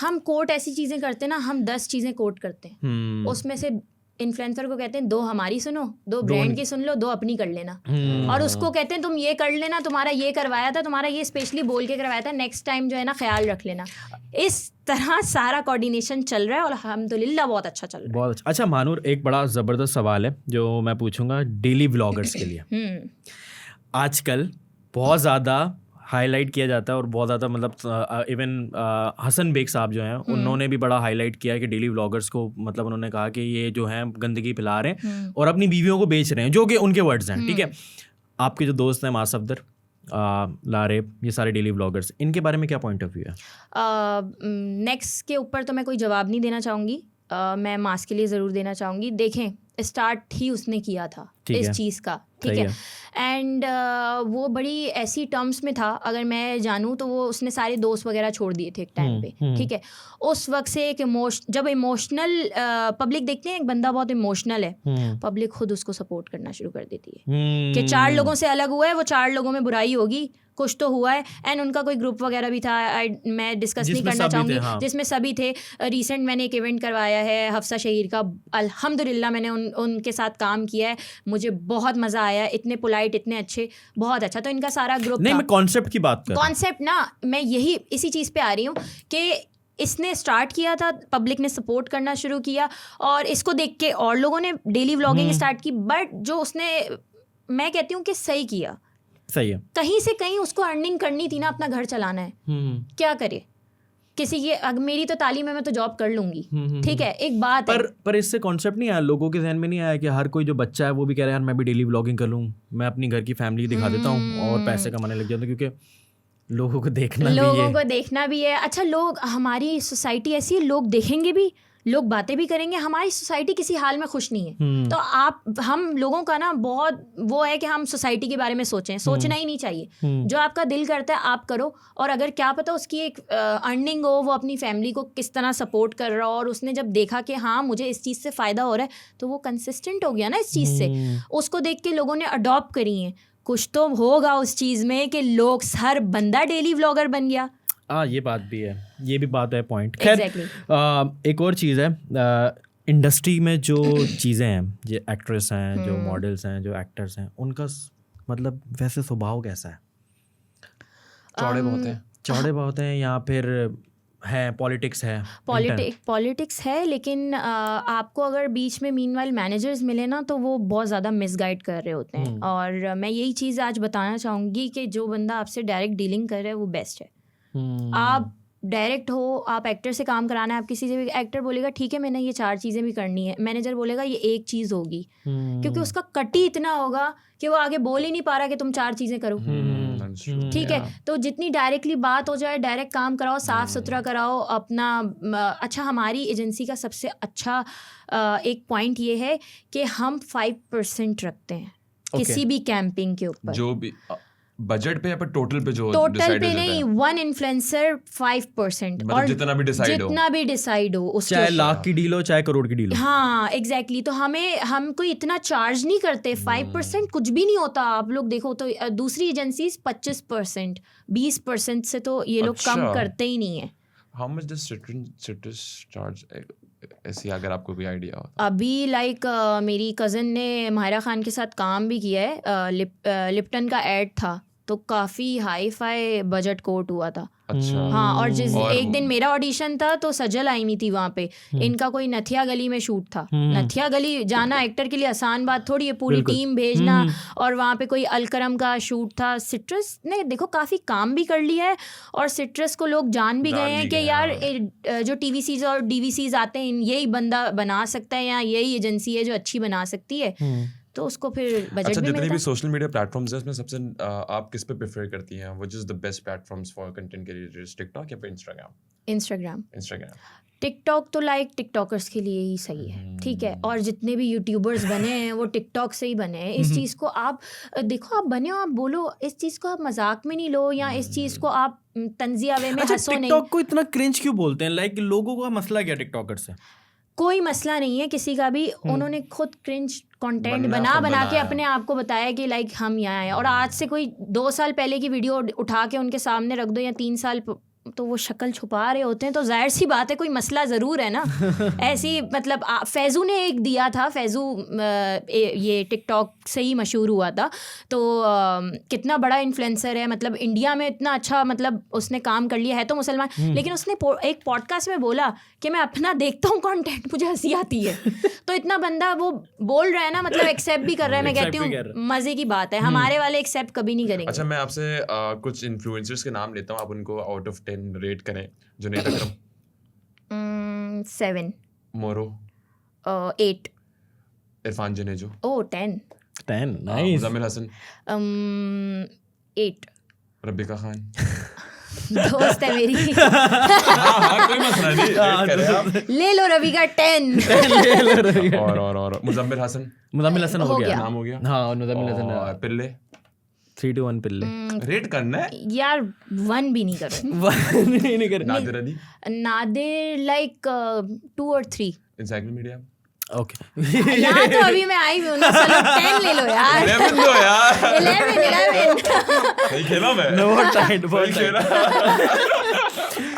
Speaker 1: हम कोट ऐसी चीजें करते हैं ना, हम 10 चीजें कोट करते हैं, उसमें से इन्फ्लुएंसर को कहते हैं 2 हमारी सुनो, 2 ब्रांड की सुन लो, 2 अपनी कर लेना। और उसको कहते हैं तुम ये कर लेना, तुम्हारा ये करवाया था, तुम्हारा ये स्पेशली बोल के करवाया था, नेक्स्ट टाइम जो है ना ख्याल रख लेना। इस तरह सारा कोऑर्डिनेशन चल रहा है और अल्हम्दुलिल्लाह बहुत अच्छा चल रहा है।
Speaker 2: बहुत अच्छा। मानूर, एक बड़ा ज़बरदस्त सवाल है जो मैं पूछूंगा डेली व्लॉगर्स के लिए। आजकल बहुत ज़्यादा हाईलाइट किया जाता है और बहुत ज़्यादा, मतलब इवन हसन बेग साहब जो हैं उन्होंने भी बड़ा हाईलाइट किया है कि डेली व्लॉगर्स को, मतलब उन्होंने कहा कि ये जो हैं गंदगी फैला रहे हैं और अपनी बीवियों को बेच रहे हैं, जो कि उनके वर्ड्स हैं, ठीक है। आपके जो दोस्त हैं मासफदर, लारेब, ये सारे डेली व्लॉगर्स, इनके बारे में क्या पॉइंट ऑफ व्यू है?
Speaker 1: नेक्स्ट के ऊपर तो मैं कोई जवाब नहीं देना चाहूँगी, मैं मास के लिए ज़रूर देना चाहूँगी। देखें, स्टार्ट ही उसने किया था इस चीज़ का, ठीक है। एंड वो बड़ी ऐसी टर्म्स में था, अगर मैं जानूँ तो वो उसने सारे दोस्त वगैरह छोड़ दिए थे एक टाइम पे, ठीक है। उस वक्त से एक जब इमोशनल पब्लिक देखते हैं एक बंदा बहुत इमोशनल है, पब्लिक खुद उसको सपोर्ट करना शुरू कर देती है कि 4 लोगों से अलग हुआ है, वो 4 लोगों में बुराई होगी, कुछ तो हुआ है। एंड उनका कोई ग्रुप वगैरह भी था, मैं डिस्कस नहीं करना चाहूँगी, जिसमें सभी थे। रिसेंट मैंने एक इवेंट करवाया है हफ्सा शहीर का, अल्हम्दुलिल्लाह मैंने उनके साथ काम किया है, मुझे बहुत मज़ा आया, इतने पोलाइट, इतने अच्छे, बहुत अच्छा। तो इनका सारा ग्रुप
Speaker 2: नहीं, मैं कॉन्सेप्ट की बात कर रहा हूं।
Speaker 1: कॉन्सेप्ट ना, मैं इसी चीज़ पे आ रही हूँ कि इसने स्टार्ट किया था, पब्लिक ने सपोर्ट करना शुरू किया और इसको देख के और लोगों ने डेली व्लॉगिंग स्टार्ट की। बट जो उसने, मैं कहती हूँ कि सही किया,
Speaker 2: सही है।
Speaker 1: कहीं से कहीं उसको अर्निंग करनी थी ना, अपना घर चलाना है, क्या करे किसी की, मेरी तो तालीम है, मैं तो जॉब कर लूंगी, ठीक है, एक बात है।
Speaker 2: पर इससे कॉन्सेप्ट नहीं आया, लोगों के जहन में नहीं आया कि हर कोई जो बच्चा है वो भी कह रहा है यार मैं भी डेली व्लॉगिंग कर लूँ, मैं अपनी घर की फैमिली दिखा देता हूँ और पैसे कमाने लग जाता हूँ, क्योंकि लोगों को देखना भी है। अच्छा, लोग, हमारी सोसाइटी ऐसी है, लोग देखेंगे भी, लोग बातें भी करेंगे। हमारी सोसाइटी किसी हाल में खुश नहीं है, तो हम लोगों का ना बहुत वो है कि हम सोसाइटी के बारे में सोचना ही नहीं चाहिए। जो आपका दिल करता है आप करो, और अगर क्या पता उसकी एक अर्निंग हो, वो अपनी फैमिली को किस तरह सपोर्ट कर रहा हो, और उसने जब देखा कि हाँ मुझे इस चीज़ से फ़ायदा हो रहा है, तो वो कंसिस्टेंट हो गया ना इस चीज़ से, उसको देख के लोगों ने अडॉप्ट करी है। कुछ तो होगा उस चीज़ में कि लोग, हर बंदा डेली व्लॉगर बन गया। ये बात भी है, ये भी बात है, पॉइंट। खैर, एक और चीज़ है, इंडस्ट्री में जो चीज़ें हैं, जो एक्ट्रेस हैं, जो मॉडल्स हैं, जो एक्टर्स हैं, उनका मतलब वैसे स्वभाव कैसा है?
Speaker 3: चौड़े बहुत हैं
Speaker 2: या फिर है, पॉलिटिक्स है,
Speaker 1: पॉलिटिक्स है, लेकिन आपको अगर बीच में मीनवाइल मैनेजर्स मिले ना तो वो बहुत ज़्यादा मिसगाइड कर रहे होते हैं। और मैं यही चीज़ आज बताना चाहूँगी कि जो बंदा आपसे डायरेक्ट डीलिंग कर रहा है वो बेस्ट है। आप डायरेक्ट हो, आप एक्टर से काम कराना है, आप किसी से भी, एक्टर बोलेगा ठीक है मैंने ये 4 चीज़ें भी करनी है, मैनेजर बोलेगा ये एक चीज़ होगी, क्योंकि उसका कटी इतना होगा कि वो आगे बोल ही नहीं पा रहा कि तुम 4 चीज़ें करो। ठीक है, तो जितनी डायरेक्टली बात हो जाए, डायरेक्ट काम कराओ, साफ सुथरा कराओ अपना। अच्छा, हमारी एजेंसी का सबसे अच्छा एक पॉइंट ये है कि हम 5% रखते हैं किसी भी कैंपिंग के ऊपर,
Speaker 3: जो भी बजट पे या पर टोटल पे, जो
Speaker 1: टोटल पे नहीं, 1 इन्फ्लुएंसर 5%,
Speaker 3: मतलब जितना भी डिसाइड हो
Speaker 1: उसके,
Speaker 2: चाहे लाख की डील हो चाहे करोड़ की डील हो।
Speaker 1: हाँ एग्जैक्टली, तो हम कोई इतना चार्ज नहीं करते। 5% कुछ भी नहीं होता। आप लोग देखो तो दूसरी एजेंसीज 25%, 20% से तो ये लोग कम करते ही नहीं है।
Speaker 3: How much does citrus charge ऐसी, अगर आपको कोई आइडिया हो?
Speaker 1: अभी मेरी कज़न ने माहिरा खान के साथ काम भी किया है, लिप्टन का एड था, तो काफ़ी हाई फाई बजट कोट हुआ था।
Speaker 3: अच्छा।
Speaker 1: हाँ, और एक दिन मेरा ऑडिशन था तो सजल आई हुई थी वहाँ पे, इनका कोई नथिया गली में शूट था। नथिया गली जाना एक्टर के लिए आसान बात थोड़ी है, पूरी टीम भेजना, और वहाँ पे कोई अलकरम का शूट था। सिट्रस ने देखो काफ़ी काम भी कर लिया है, और सिट्रस को लोग जान भी गए हैं कि यार जो TVCs और DVCs आते हैं यही बंदा बना सकता है, या यही एजेंसी है जो अच्छी बना सकती है, तो उसको फिर बजट भी
Speaker 3: जितने
Speaker 1: मिलता।
Speaker 3: भी सोशल मीडिया प्लेटफॉर्म्स हैं उसमें सबसे आप किस पे प्रेफर करती हैं? Which is the best platforms for content creators, TikTok या फिर इंस्टाग्राम? टिकटॉक
Speaker 1: तो टिकटॉकर्स के लिए ही सही है, ठीक है। और जितने भी यूट्यूबर्स बने हैं वो टिकटॉक से ही बने हैं। इस चीज़ को आप देखो, आप बने हो, आप बोलो, इस चीज़ को आप मजाक में नहीं लो, या इस चीज़ को आप तंजिया वे में हंसो नहीं।
Speaker 2: टिकटॉक को इतना क्रिंज क्यों बोलते हैं? लाइक लोगों का मसला क्या टिकटॉकर से?
Speaker 1: कोई मसला नहीं है किसी का भी, उन्होंने खुद क्रिंज कंटेंट बना के अपने आप को बताया कि लाइक हम यहाँ हैं। और आज से कोई 2 साल पहले की वीडियो उठा के उनके सामने रख दो, या 3 साल, तो वो शक्ल छुपा रहे होते हैं, तो जाहिर सी बात है कोई मसला ज़रूर है ना। ऐसी मतलब फैज़ू ने एक दिया था, फैज़ू ये टिकटॉक से ही मशहूर हुआ था, तो कितना बड़ा इन्फ्लुएंसर है, मतलब इंडिया में इतना अच्छा, मतलब उसने काम कर लिया है, तो मुसलमान, लेकिन उसने एक पॉडकास्ट में बोला कि मैं अपना देखता हूँ कंटेंट, मुझे हंसी आती है। तो इतना बंदा वो बोल रहा है ना, मतलब एक्सेप्ट भी कर रहा है। मैं कहती हूँ मज़े की बात है, हमारे वाले एक्सेप्ट कभी नहीं करेंगे।
Speaker 3: अच्छा, मैं आपसे कुछ इन्फ्लुएंसर्स के नाम लेता हूँ, आप उनको आउट ऑफ 10 रेट करें। जुनैद अकरम
Speaker 1: 7,
Speaker 3: मोरो
Speaker 1: 8,
Speaker 3: इरफान जनेजो
Speaker 1: 10,
Speaker 2: नाइस,
Speaker 3: मुज़म्मिल हसन
Speaker 1: 8,
Speaker 3: रबिका खान
Speaker 1: दोस्त है मेरी।
Speaker 3: कोई मसला नहीं,
Speaker 1: ले लो रबिका 10।
Speaker 3: और मुज़म्मिल हसन
Speaker 2: हो गया,
Speaker 3: नाम हो गया।
Speaker 2: हाँ, मुज़म्मिल हसन।
Speaker 3: पिल्ले
Speaker 2: 3 to 1 पिल्ले।
Speaker 3: रेट करना है
Speaker 1: यार, 1 भी नहीं करो।
Speaker 2: नहीं कर।
Speaker 3: नादिर अली,
Speaker 1: नादिर लाइक 2 और 3।
Speaker 3: Encyclopedia,
Speaker 2: okay.
Speaker 1: यहाँ तो अभी मैं आई हूँ ना, चलो 10 ले लो यार।
Speaker 3: 11 दो यार।
Speaker 1: 11
Speaker 3: नहीं खेला मैं।
Speaker 2: बहुत टाइट।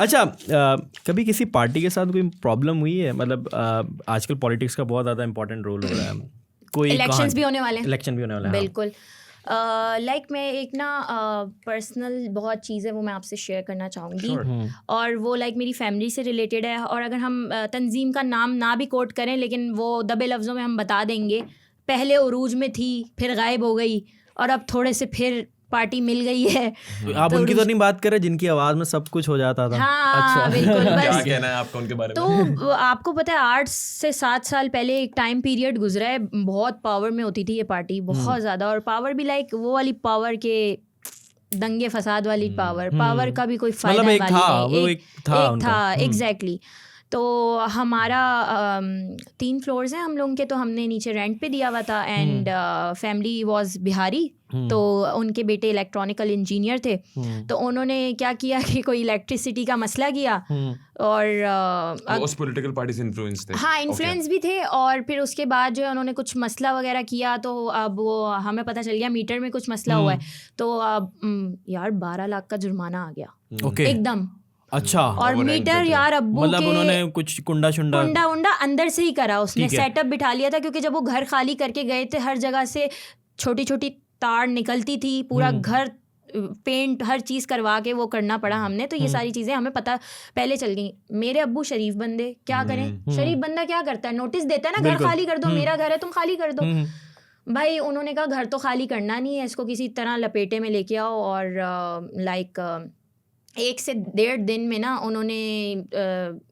Speaker 2: अच्छा, कभी किसी पार्टी के साथ कोई प्रॉब्लम हुई है? मतलब आजकल पॉलिटिक्स का बहुत ज़्यादा इंपॉर्टेंट रोल हो रहा है, कोई
Speaker 1: इलेक्शन भी होने वाले हैं। बिल्कुल। लाइक मैं एक ना पर्सनल बहुत चीज़ है वो मैं आपसे शेयर करना चाहूँगी, और वो लाइक मेरी फैमिली से रिलेटेड है। और अगर हम तंजीम का नाम ना भी कोट करें, लेकिन वो दबे लफ्ज़ों में हम बता देंगे। पहले उरूज में थी, फिर गायब हो गई, और अब थोड़े से फिर पार्टी मिल गई है।
Speaker 2: आप उनकी तो नहीं बात कर रहे जिनकी आवाज़ में सब कुछ हो जाता था?
Speaker 1: हाँ,
Speaker 2: अच्छा।
Speaker 1: बिल्कुल।
Speaker 3: क्या कहना है आपका उनके बारे में?
Speaker 1: तो आपको पता है 8 से 7 साल पहले एक टाइम पीरियड गुजरा है, बहुत पावर में होती थी ये पार्टी, बहुत ज़्यादा। और पावर भी लाइक वो वाली पावर के दंगे फसाद वाली पावर का भी कोई फायदा वाली नहीं, एक था एग्जैक्टली। तो हमारा 3 फ्लोर्स हैं हम लोगों के, तो हमने नीचे रेंट पे दिया हुआ था। एंड फैमिली वाज बिहारी, तो उनके बेटे इलेक्ट्रॉनिकल इंजीनियर थे। तो उन्होंने क्या किया कि कोई इलेक्ट्रिसिटी का मसला किया, और
Speaker 3: उस पॉलिटिकल पार्टी से इन्फ्लुएंस थे?
Speaker 1: हाँ, इन्फ्लुएंस भी थे। और फिर उसके बाद जो है उन्होंने कुछ मसला वगैरह किया, तो अब वो हमें पता चल गया मीटर में कुछ मसला हुआ है। तो अब यार 12 लाख का जुर्माना आ गया एकदम।
Speaker 2: अच्छा।
Speaker 1: और मीटर यार अब्बू
Speaker 2: मतलब
Speaker 1: के
Speaker 2: उन्होंने कुछ कुंडा अंदर
Speaker 1: से ही करा, उसने सेटअप बिठा लिया था, क्योंकि जब वो घर खाली करके गए थे हर जगह से छोटी छोटी तार निकलती थी, पूरा घर पेंट हर चीज़ करवा के वो करना पड़ा हमने, तो ये सारी चीज़ें हमें पता पहले चल गई। मेरे अब्बू शरीफ बंदे, क्या करें, शरीफ बंदा क्या करता है, नोटिस देता है ना, घर खाली कर दो, मेरा घर है तुम खाली कर दो। भाई उन्होंने कहा घर तो खाली करना नहीं है, इसको किसी तरह लपेटे में लेके आओ, और लाइक 1 से 1.5 दिन में ना उन्होंने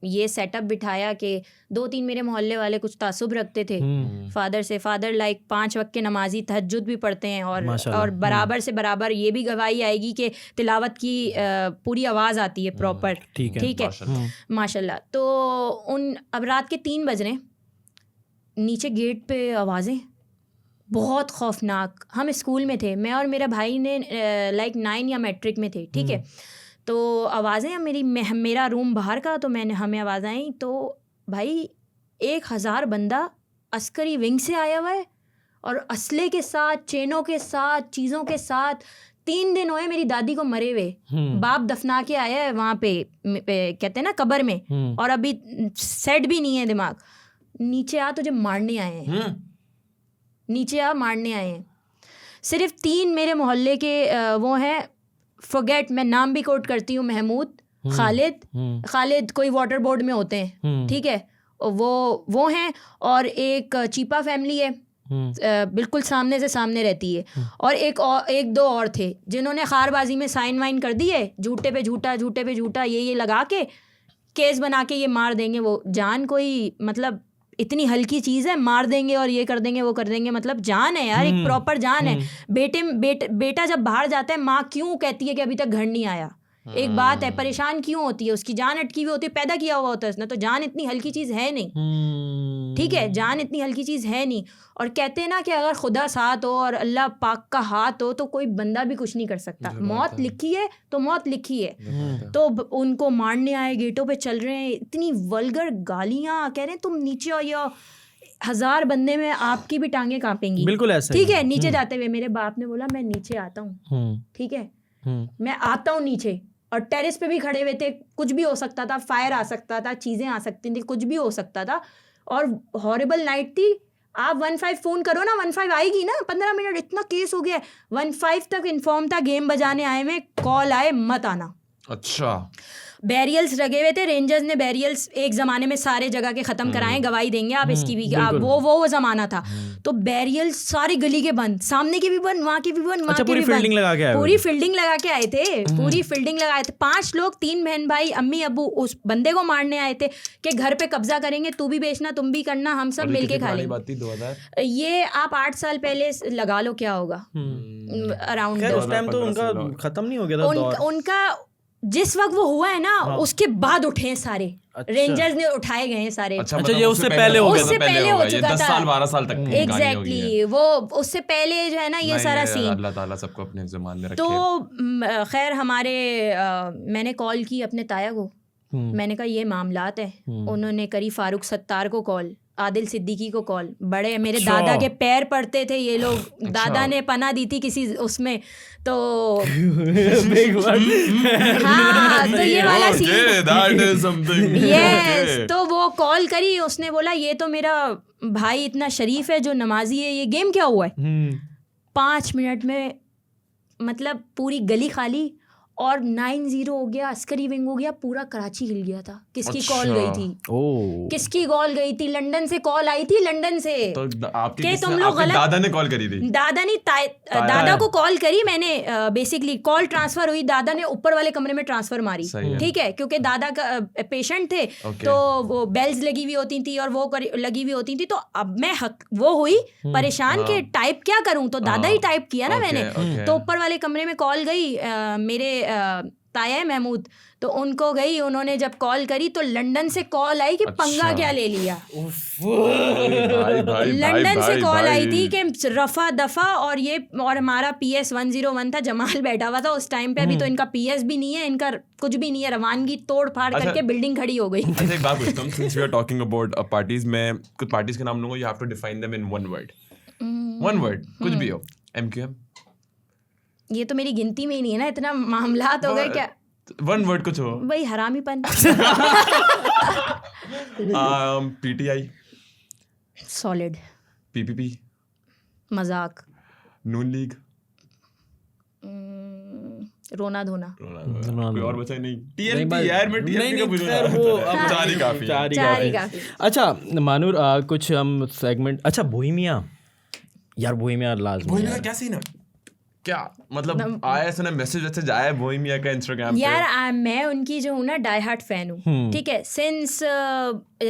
Speaker 1: ये सेटअप बिठाया कि 2-3 मेरे मोहल्ले वाले कुछ तासुब रखते थे फादर से। फादर लाइक 5 वक्त के नमाजी, तहज्जुद भी पढ़ते हैं, और बराबर से बराबर ये भी गवाही आएगी कि तिलावत की पूरी आवाज़ आती है प्रॉपर। ठीक है माशाल्लाह। तो अब रात के 3 बज रहे, नीचे गेट पे आवाज़ें बहुत खौफनाक। हम स्कूल में थे, मैं और मेरा भाई ने लाइक 9 या मैट्रिक में थे, ठीक है। तो आवाज़ें, मेरा रूम बाहर का, तो हमें आवाज़ आई, तो भाई 1000 बंदा अस्करी विंग से आया हुआ है, और असले के साथ, चेनों के साथ, चीज़ों के साथ। 3 दिन हुए मेरी दादी को मरे हुए, बाप दफना के आया है वहाँ पे कहते हैं ना कब्र में, और अभी सेट भी नहीं है दिमाग। नीचे आ, तुझे मारने आए हैं, नीचे आ, मारने आए हैं। सिर्फ 3 मेरे मोहल्ले के वो हैं, फॉरगेट, मैं नाम भी कोट करती हूँ, महमूद, खालिद कोई वाटर बोर्ड में होते हैं, ठीक है, वो हैं, और एक चीपा फैमिली है, बिल्कुल सामने से सामने रहती है, और एक दो और थे जिन्होंने खारबाजी में साइन वाइन कर दिए, झूठे पे झूठा ये लगा के केस बना के ये मार देंगे। वो जान कोई मतलब इतनी हल्की चीज़ है, मार देंगे और ये कर देंगे वो कर देंगे, मतलब जान है यार, एक प्रॉपर जान है। बेटा जब बाहर जाता है, माँ क्यों कहती है कि अभी तक घर नहीं आया, एक बात है, परेशान क्यों होती है, उसकी जान अटकी हुई होती है, पैदा किया हुआ होता है उसने, तो जान इतनी हल्की चीज़ है नहीं, ठीक है, जान इतनी हल्की चीज़ है नहीं। और कहते हैं ना कि अगर खुदा साथ हो और अल्लाह पाक का हाथ हो तो कोई बंदा भी कुछ नहीं कर सकता। मौत लिखी है तो मौत लिखी है। तो उनको मारने आए, गेटों पे चल रहे हैं, इतनी वल्गर गालियाँ, कह रहे हैं तुम नीचे आओ, या 1000 बंदे में आपकी भी टांगे कांपेंगी,
Speaker 2: बिल्कुल ऐसा,
Speaker 1: ठीक है। नीचे जाते हुए मेरे बाप ने बोला मैं नीचे आता हूँ, ठीक है, मैं आता हूँ नीचे, और टेरेस पे भी खड़े हुए थे, कुछ भी हो सकता था, फायर आ सकता था, चीज़ें आ सकती थी, कुछ भी हो सकता था, और हॉरिबल नाइट थी। आप 15 फ़ोन करो ना, 15 आएगी ना, 15 मिनट, इतना केस हो गया। 15 तक इन्फॉर्म था, गेम बजाने आए में, कॉल आए मत आना।
Speaker 3: अच्छा,
Speaker 1: बैरियल्स लगे हुए थे, रेंजर्स ने बैरियल्स एक ज़माने में सारे जगह के ख़त्म कराए, गवाही देंगे आप इसकी भी, वो ज़माना था। तो बैरियल्स सारी गली के बंद, सामने के भी बंद, वहाँ के भी बंद, वहाँ के भी बंद, पूरी फील्डिंग लगा के आए थे, पूरी फील्डिंग लगाए थे। 5 लोग, 3 बहन भाई, अम्मी अबू उस बंदे को मारने आए थे कि घर पे कब्जा करेंगे, तू भी बेचना, तुम भी करना, हम सब मिलके खा लेंगे। ये आप 8 साल पहले लगा लो क्या होगा अराउंड।
Speaker 2: उस टाइम तो उनका खत्म नहीं हो गया था
Speaker 1: उनका जिस वक्त वो हुआ है ना, उसके बाद उठे हैं सारे। अच्छा। रेंजर्स ने उठाए गए हैं सारे।
Speaker 3: अच्छा,
Speaker 2: ये उससे पहले हो गया,
Speaker 1: उससे पहले हो चुका था,
Speaker 3: 10 साल 12 साल तक।
Speaker 1: एग्जैक्टली, वो उससे पहले जो है ना ये सारा सीन।
Speaker 3: अल्लाह ताला सबको अपने ज़मान में रखे।
Speaker 1: तो खैर हमारे मैंने कॉल की अपने ताया को, मैंने कहा ये मामलात है। उन्होंने करी फारूक सत्तार को कॉल, आदिल सिद्दीकी को कॉल, बड़े मेरे दादा के पैर पड़ते थे ये लोग। दादा ने पना दी थी किसी उसमें, तो हाँ, तो ये वाला सीन, यस। तो वो कॉल करी, उसने बोला ये तो मेरा भाई इतना शरीफ है जो नमाजी है, ये गेम क्या हुआ है। 5 मिनट में मतलब पूरी गली खाली, और 9-0 हो गया, अस्करी विंग हो गया, पूरा कराची हिल गया था। किसकी कॉल गई थी, किसकी कॉल गई थी, लंदन से कॉल आई थी, लंदन से।
Speaker 3: तो आपके तुम लोग गलत, दादा ने कॉल करी थी, दादा ने
Speaker 1: दादा को कॉल करी मैंने, बेसिकली कॉल ट्रांसफर हुई, दादा ने ऊपर वाले कमरे में ट्रांसफर मारी, ठीक है, क्योंकि दादा का पेशेंट थे, तो वो बेल्स लगी हुई होती थी और वो लगी हुई होती थी। तो अब मैं वो हुई परेशान के टाइप क्या करूं, तो दादा ही टाइप किया ना मैंने। तो ऊपर वाले कमरे में कॉल गई, मेरे ताया महमूद, तो उनको गई, उन्होंने जब कॉल करी तो लंदन से कॉल आई कि पंगा क्या ले लिया। लंदन से कॉल आई थी कि रफा दफा, और हमारा PS 101 था, जमाल बैठा हुआ था उस टाइम पे। अभी तो इनका PS भी नहीं है, इनका कुछ भी नहीं है, रवानगी तोड़ फाड़ करके बिल्डिंग खड़ी हो गई।
Speaker 3: अच्छा, एक बात पूछता हूं, since we are talking about parties में, कुछ पार्टीज के नाम लूंगा, you have to define them in one word, कुछ भी हो। MQM,
Speaker 1: ये तो मेरी गिनती में ही नहीं है ना, इतना मामलात हो गए क्या।
Speaker 3: 1 वर्ड कुछ हो,
Speaker 1: वही हरामीपन।
Speaker 3: PTI,
Speaker 1: solid.
Speaker 3: PPP,
Speaker 1: मजाक।
Speaker 3: नून लीग,
Speaker 1: रोना धोना।
Speaker 3: कोई और बचा नहीं?
Speaker 2: नहीं,
Speaker 3: TLP यार, मैं TLP का पूछ रहा
Speaker 2: खैर, वो अब
Speaker 3: चार ही काफी है।
Speaker 1: चार ही काफी।
Speaker 2: अच्छा मानूर, कुछ हम सेगमेंट, अच्छा बोहेमिया, यार बोहेमिया लाजमी
Speaker 3: बोहेमिया क्या सीन है? क्या मतलब आया सुना मैसेज आया है बोहेमिया का इंस्टाग्राम पे?
Speaker 1: यार मैं उनकी जो हूँ ना डाई हार्ट फैन हूँ, ठीक है। सिंस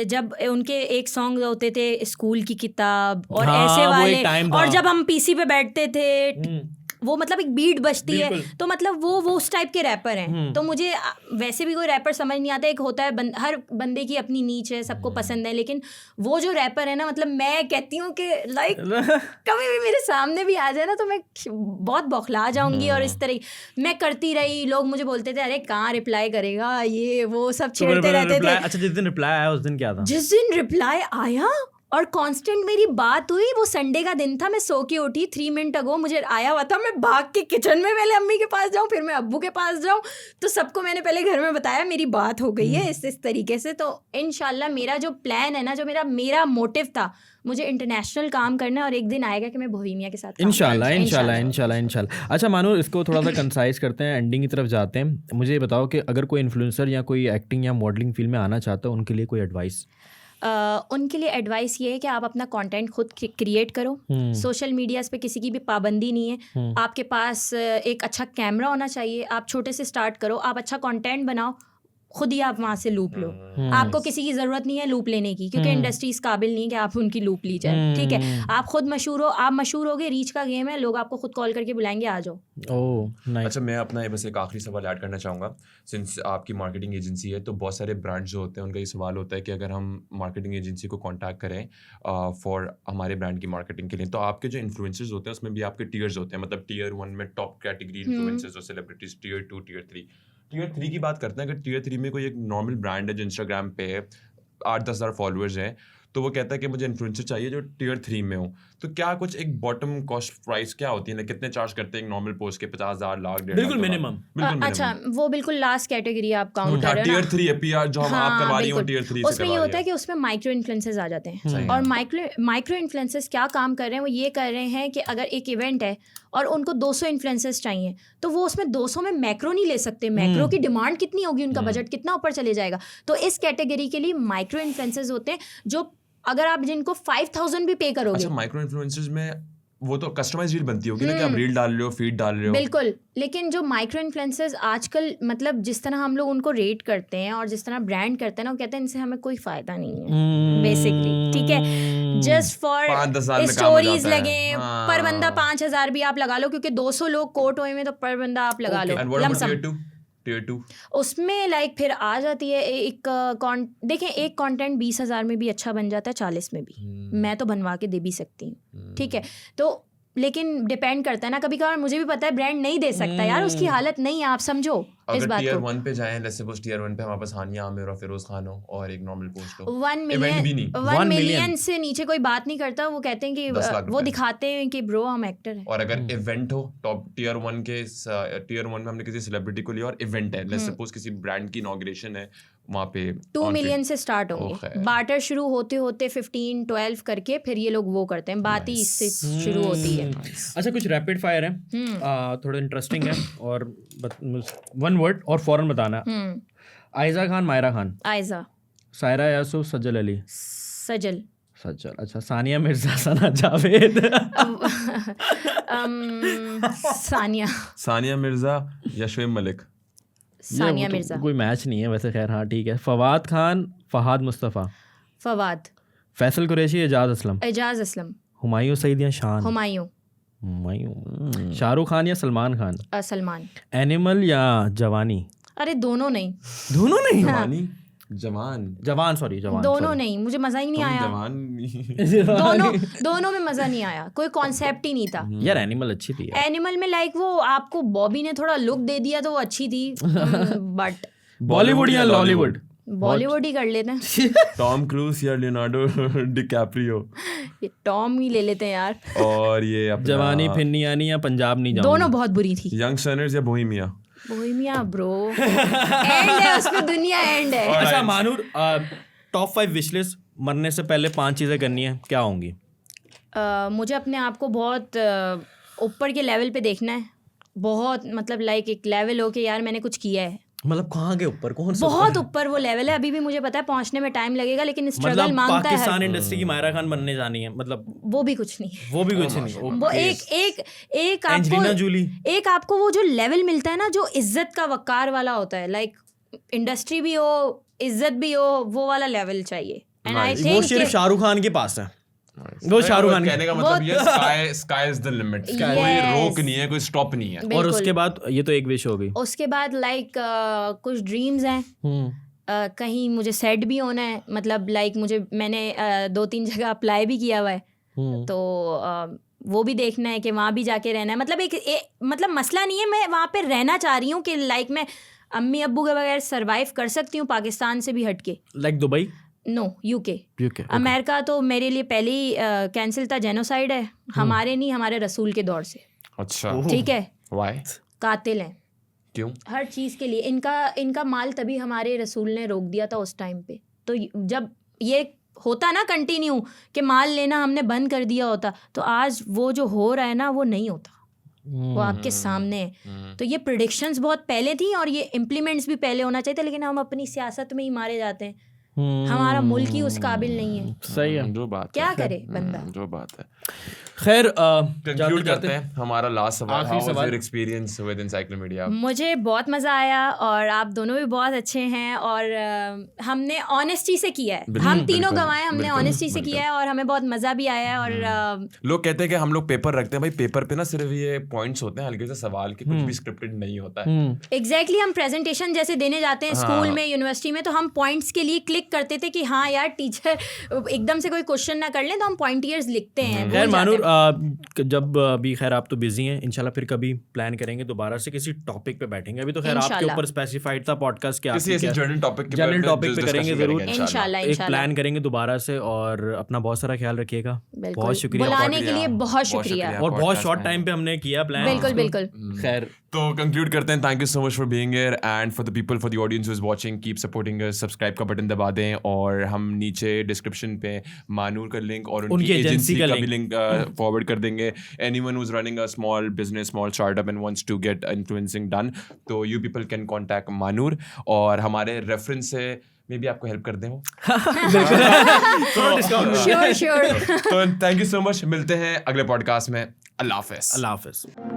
Speaker 1: जब उनके एक सॉन्ग होते थे स्कूल की किताब और
Speaker 2: हाँ,
Speaker 1: ऐसे
Speaker 2: वो एक
Speaker 1: वाले,
Speaker 2: time
Speaker 1: और
Speaker 2: था।
Speaker 1: जब हम पीसी पे बैठते थे वो मतलब एक बीट बजती है, तो मतलब वो उस टाइप के रैपर हैं। तो मुझे वैसे भी कोई रैपर समझ नहीं आता। एक होता है हर बंदे की अपनी नीच है, सबको पसंद है, लेकिन वो जो रैपर है ना, मतलब मैं कहती हूँ कि लाइक कभी भी मेरे सामने भी आ जाए ना तो मैं बहुत बौखला जाऊंगी। और इस तरह मैं करती रही, लोग मुझे बोलते थे अरे कहाँ रिप्लाई करेगा, ये वो सब छेड़ते रहते थे।
Speaker 2: अच्छा जिस दिन रिप्लाई आया उस दिन क्या था?
Speaker 1: जिस दिन रिप्लाई आया और कांस्टेंट मेरी बात हुई, वो संडे का दिन था, मैं सो के उठी 3 मिनट अगो मुझे आया हुआ था, मैं भाग के किचन में पहले अम्मी के पास जाऊं, फिर मैं अब्बू के पास जाऊं, तो सबको मैंने पहले घर में बताया मेरी बात हो गई है इस तरीके से। तो इंशाल्लाह मेरा जो प्लान है ना, जो मेरा मोटिव था, मुझे इंटरनेशनल काम करना है और एक दिन आएगा कि मैं बोहेमिया के साथ
Speaker 2: इंशाल्लाह। अच्छा मानो, इसको थोड़ा सा कंसाइज करते हैं, एंडिंग की तरफ जाते हैं। मुझे ये बताओ कि अगर कोई इन्फ्लुएंसर या कोई एक्टिंग या मॉडलिंग फील्ड में आना चाहता है, उनके लिए कोई एडवाइस?
Speaker 1: उनके लिए एडवाइस ये है कि आप अपना कंटेंट खुद क्रिएट करो। सोशल मीडियाज़ पे किसी की भी पाबंदी नहीं है। आपके पास एक अच्छा कैमरा होना चाहिए, आप छोटे से स्टार्ट करो, आप अच्छा कंटेंट बनाओ, खुद ही आप वहाँ से लूप लो। आपको किसी की ज़रूरत नहीं है लूप लेने की, क्योंकि इंडस्ट्री इस काबिल नहीं है कि आप उनकी लूप ली जाए, ठीक है। आप खुद मशहूर हो, आप मशहूर होगे, रीच का गेम है, लोग आपको खुद कॉल करके बुलाएंगे, आ जाओ।
Speaker 3: अच्छा, मैं अपना बस एक आखिरी सवाल ऐड करना चाहूँगा। सिंस आपकी मार्केटिंग एजेंसी है, तो बहुत सारे ब्रांड्स जो होते हैं उनका ये सवाल होता है कि अगर हम मार्केटिंग एजेंसी को कांटेक्ट करें फॉर हमारे ब्रांड की मार्केटिंग के लिए, तो आपके जो इन्फ्लुएंसर्स होते हैं उसमें भी आपके टीयर्स होते हैं, मतलब टीयर 1 में टॉप कैटेगरी इन्फ्लुएंसर्स और सेलिब्रिटीज, टीयर 2, टीयर 3। टीयर 3 की बात करते हैं। अगर टीयर 3 में कोई एक नॉर्मल ब्रांड है जो इंस्टाग्राम पे है, 8-10 हज़ार फॉलोअर्स हैं, तो वो कहता है कि मुझे इन्फ्लुएंसर चाहिए जो टीयर 3 में हो, तो क्या कुछ एक बॉटम कॉस्ट प्राइस क्या होती है ना, कितने चार्ज करते हैं एक नॉर्मल पोस्ट के? 50,000, लाख, 1.5 लाख?
Speaker 2: बिल्कुल मिनिमम।
Speaker 1: अच्छा, वो बिल्कुल लास्ट कैटेगरी आप काउंट कर रहे हो ना।
Speaker 3: टीयर 3 है PR जो हम आप करवा रही हो, टीयर 3 से
Speaker 1: उसमें ये होता है कि उसमें माइक्रो इन्फ्लुएंसर्स आ जाते हैं। और माइक्रो इन्फ्लुएंसर्स क्या काम कर रहे हैं, वो ये कर रहे हैं कि अगर एक इवेंट है और उनको 200 इन्फ्लुएंसर्स चाहिए, तो वो उसमें 200 में मैक्रो नहीं ले सकते। मैक्रो की डिमांड कितनी होगी, उनका बजट कितना ऊपर चले जाएगा। तो इस कैटेगरी के लिए माइक्रो इन्फ्लुएंसर्स होते हैं, जो अगर आप जिनको 5,000 भी पे करोगे।
Speaker 3: अच्छा, माइक्रो इन्फ्लुएंसर्स में वो तो कस्टमाइज रील बनती होगी ना, कि आप रील डाल रहे हो, फीड डाल रहे हो।
Speaker 1: बिल्कुल, लेकिन जो माइक्रो इन्फ्लुएंसर्स आजकल, मतलब जिस तरह हम लोग उनको रेट करते हैं और जिस तरह ब्रांड करते हैं ना, वो कहते हैं इनसे हमें कोई फायदा नहीं है बेसिकली, ठीक है। जस्ट फॉर स्टोरीज लगे, पर बंदा 5,000 भी आप लगा लो, क्योंकि 200 लोग कोट हुए में, तो पर बंदा आप लगा लो।
Speaker 3: टीयर 2
Speaker 1: उसमें लाइक फिर आ जाती है एक देखें, एक कंटेंट 20,000 में भी अच्छा बन जाता है, 40 में भी मैं तो बनवा के दे भी सकती हूँ, ठीक है। तो लेकिन डिपेंड करता है ना, कभी कभार मुझे भी पता है ब्रांड नहीं दे सकता यार, उसकी हालत नहीं है, आप समझो इस बात
Speaker 3: टीयर
Speaker 1: को।
Speaker 3: 1 पे जाएं, लेट्स सपोज टीयर 1 पे हमारे पास हानिया आमिर और फिरोज खान हो और एक नॉर्मल पोस्ट हो,
Speaker 1: 1 मिलियन से नीचे कोई बात नहीं करता। वो कहते हैं कि वो दिखाते हैं कि ब्रो हम एक्टर हैं।
Speaker 3: और अगर इवेंट हो टॉप टीयर 1 के, टीयर 1 में हमने किसी सेलिब्रिटी को लिया और इवेंट है, लेट्स सपोज किसी ब्रांड की इनॉग्रेशन है, वहाँ पे
Speaker 1: 2 मिलियन से स्टार्ट होंगे। बार्टर शुरू होते होते 15-12 करके फिर ये लोग वो करते हैं, बात ही इससे शुरू होती है।
Speaker 2: अच्छा, कुछ रैपिड फायर है, थोड़ा इंटरेस्टिंग है, और 1 वर्ड और फौरन बताना। आयजा खान, मायरा खान।
Speaker 1: आयजा।
Speaker 2: सायरा यासूफ, सज्जल अली।
Speaker 1: सजल।
Speaker 2: अच्छा, सानिया मिर्जा, सना जावेद।
Speaker 3: सानिया मिर्जा या शोएब मलिक।
Speaker 1: सानिया मिर्जा।
Speaker 2: कोई मैच नहीं है वैसे, खैर हाँ ठीक है। फवाद खान, फहाद मुस्तफ़ा।
Speaker 1: फवाद।
Speaker 2: फैसल कुरैशी, एजाज असलम। हुमायूं सईद या शान।
Speaker 1: हुमायूं।
Speaker 2: शाहरुख खान या सलमान खान।
Speaker 1: सलमान।
Speaker 2: एनिमल या जवानी।
Speaker 1: अरे दोनों नहीं।
Speaker 3: जवान
Speaker 1: दोनों नहीं, मुझे मजा ही नहीं आया। दोनों में मजा नहीं आया, कोई कॉन्सेप्ट ही नहीं था
Speaker 2: यार। एनिमल अच्छी थी।
Speaker 1: एनिमल में लाइक वो आपको बॉबी ने थोड़ा लुक दे दिया तो वो अच्छी थी, बट
Speaker 2: बॉलीवुड या लॉलीवुड?
Speaker 1: बॉलीवुड ही कर लेते हैं।
Speaker 3: टॉम क्रूज या लियोनार्डो डिकैप्रियो?
Speaker 1: ये टॉम ही ले लेते हैं यार।
Speaker 3: और ये
Speaker 2: जवानी फिन्नियानी या पंजाब नहीं जाऊंगा?
Speaker 1: दोनों बहुत बुरी थी।
Speaker 3: यंगस्टर्स या बोहेमिया?
Speaker 1: बोहेमिया ब्रो, एंड है उसमें, दुनिया एंड है।
Speaker 2: अच्छा मानूर, टॉप 5 विशलिस्ट मरने से पहले 5 चीज़ें करनी है, क्या होंगी?
Speaker 1: मुझे अपने आप को बहुत ऊपर के लेवल पे देखना है, बहुत मतलब लाइक एक लेवल हो कि यार मैंने कुछ किया है।
Speaker 2: मतलब कहाँ के ऊपर, कौन सा
Speaker 1: बहुत ऊपर वो लेवल है, अभी भी मुझे पता है पहुंचने में टाइम लगेगा, लेकिन स्ट्रगल
Speaker 2: मतलब
Speaker 1: मांगता है।
Speaker 2: पाकिस्तान इंडस्ट्री की मायरा खान बनने जानी है, मतलब
Speaker 1: वो भी कुछ नहीं है।
Speaker 2: वो भी कुछ नहीं।
Speaker 1: वो एक
Speaker 2: एंजेलिना जूली,
Speaker 1: एक आपको वो जो लेवल मिलता है ना, जो इज्जत का वकार वाला होता है, लाइक इंडस्ट्री भी हो, इज्जत भी हो, वो वाला लेवल चाहिए। एंड आई
Speaker 2: वो
Speaker 1: थिंक
Speaker 2: सिर्फ शाहरुख खान के पास है। वो शाहरुख खान
Speaker 3: कहने का मतलब ये स्काई इज द लिमिट, कोई रोक नहीं है, कोई स्टॉप नहीं है।
Speaker 2: और उसके बाद ये तो एक विश हो गई,
Speaker 1: उसके बाद लाइक कुछ ड्रीम्स हैं। कहीं मुझे सेट भी होना है, मतलब लाइक मैंने 2-3 जगह अप्लाई भी किया हुआ है, तो वो भी देखना है कि वहाँ भी जाके रहना है। मतलब मतलब मसला नहीं है, मैं वहाँ पे रहना चाह रही हूँ कि लाइक मैं अम्मी अब्बू के बगैर सरवाइव कर सकती हूँ पाकिस्तान से भी हटके।
Speaker 2: Like Dubai?
Speaker 1: No, UK. America तो मेरे लिए पहले ही कैंसिल था, जेनोसाइड है। हमारे नहीं, हमारे रसूल के दौर से।
Speaker 3: अच्छा,
Speaker 1: ठीक है।
Speaker 3: व्हाई?
Speaker 1: कातिल हैं।
Speaker 3: क्यों?
Speaker 1: हर चीज़ के लिए इनका माल तभी हमारे रसूल ने रोक दिया था उस टाइम पे। तो जब ये होता ना कंटिन्यू कि माल लेना हमने बंद कर दिया होता, तो आज वो जो हो रहा है ना, वो नहीं होता। वो आपके सामने है। तो ये प्रेडिक्शंस बहुत पहले थी और ये इम्प्लीमेंट्स भी पहले होना चाहिए था, लेकिन हम अपनी सियासत में ही मारे जाते हैं। हमारा मुल्क ही उस काबिल नहीं है।
Speaker 2: सही है,
Speaker 3: जो बात
Speaker 1: क्या करे बंदा।
Speaker 3: जो बात है।
Speaker 2: खैर
Speaker 3: कंक्लूड करते हैं हमारा लास्ट सवाल।
Speaker 2: आखिरी सवाल।
Speaker 3: Your experience with encyclopedia?
Speaker 1: मुझे बहुत मज़ा आया और आप दोनों भी बहुत अच्छे हैं, और हमने ऑनेस्टी से किया है। हम तीनों गवाए, हमने ऑनेस्टी से किया है और हमें बहुत मज़ा भी आया है। और
Speaker 3: लोग कहते हैं कि हम लोग पेपर रखते हैं, भाई पेपर पे ना सिर्फ ये पॉइंट्स होते हैं हल्के से सवाल के, कुछ भी स्क्रिप्टेड नहीं होता है।
Speaker 1: एग्जैक्टली हम प्रेजेंटेशन जैसे देने जाते हैं स्कूल में, यूनिवर्सिटी में, तो हम पॉइंट्स के लिए क्लिक करते थे कि हाँ यार टीचर एकदम से कोई क्वेश्चन ना कर लें, तो हम पॉइंटियर्स लिखते हैं।
Speaker 2: खैर मानूर, जब अभी खैर आप तो बिजी हैं, इंशाल्लाह फिर कभी प्लान करेंगे दोबारा से, किसी टॉपिक पे बैठेंगे। अभी तो खैर आपके ऊपर स्पेसिफाइड था पॉडकास्ट के,
Speaker 3: किसी ऐसे जर्नल टॉपिक
Speaker 2: पे करेंगे जरूर,
Speaker 1: इंशाल्लाह।
Speaker 2: एक प्लान करेंगे दोबारा से। और अपना बहुत सारा ख्याल रखिएगा। बहुत शुक्रिया
Speaker 1: बुलाने के लिए, बहुत शुक्रिया।
Speaker 2: और बहुत शॉर्ट टाइम पे हमने किया प्लान।
Speaker 1: बिल्कुल बिल्कुल।
Speaker 2: खैर
Speaker 3: तो कंक्लूड करते हैं। Thank you so much for being here, and for the people, for the audience who is watching, keep supporting us. Subscribe का बटन दबा दें, और हम नीचे डिस्क्रिप्शन पे मानूर का लिंक और उनकी एजेंसी का भी लिंक फॉरवर्ड कर देंगे। Anyone who is running a small business, small startup and wants to get influencing done, तो यू पीपल कैन कॉन्टैक्ट मानूर, और हमारे रेफरेंस से मे बी आपको हेल्प कर दें वो।
Speaker 1: श्योर।
Speaker 3: तो थैंक यू सो मच, मिलते हैं अगले पॉडकास्ट में। अल्लाह हाफिज़।
Speaker 2: अल्लाह हाफिज़।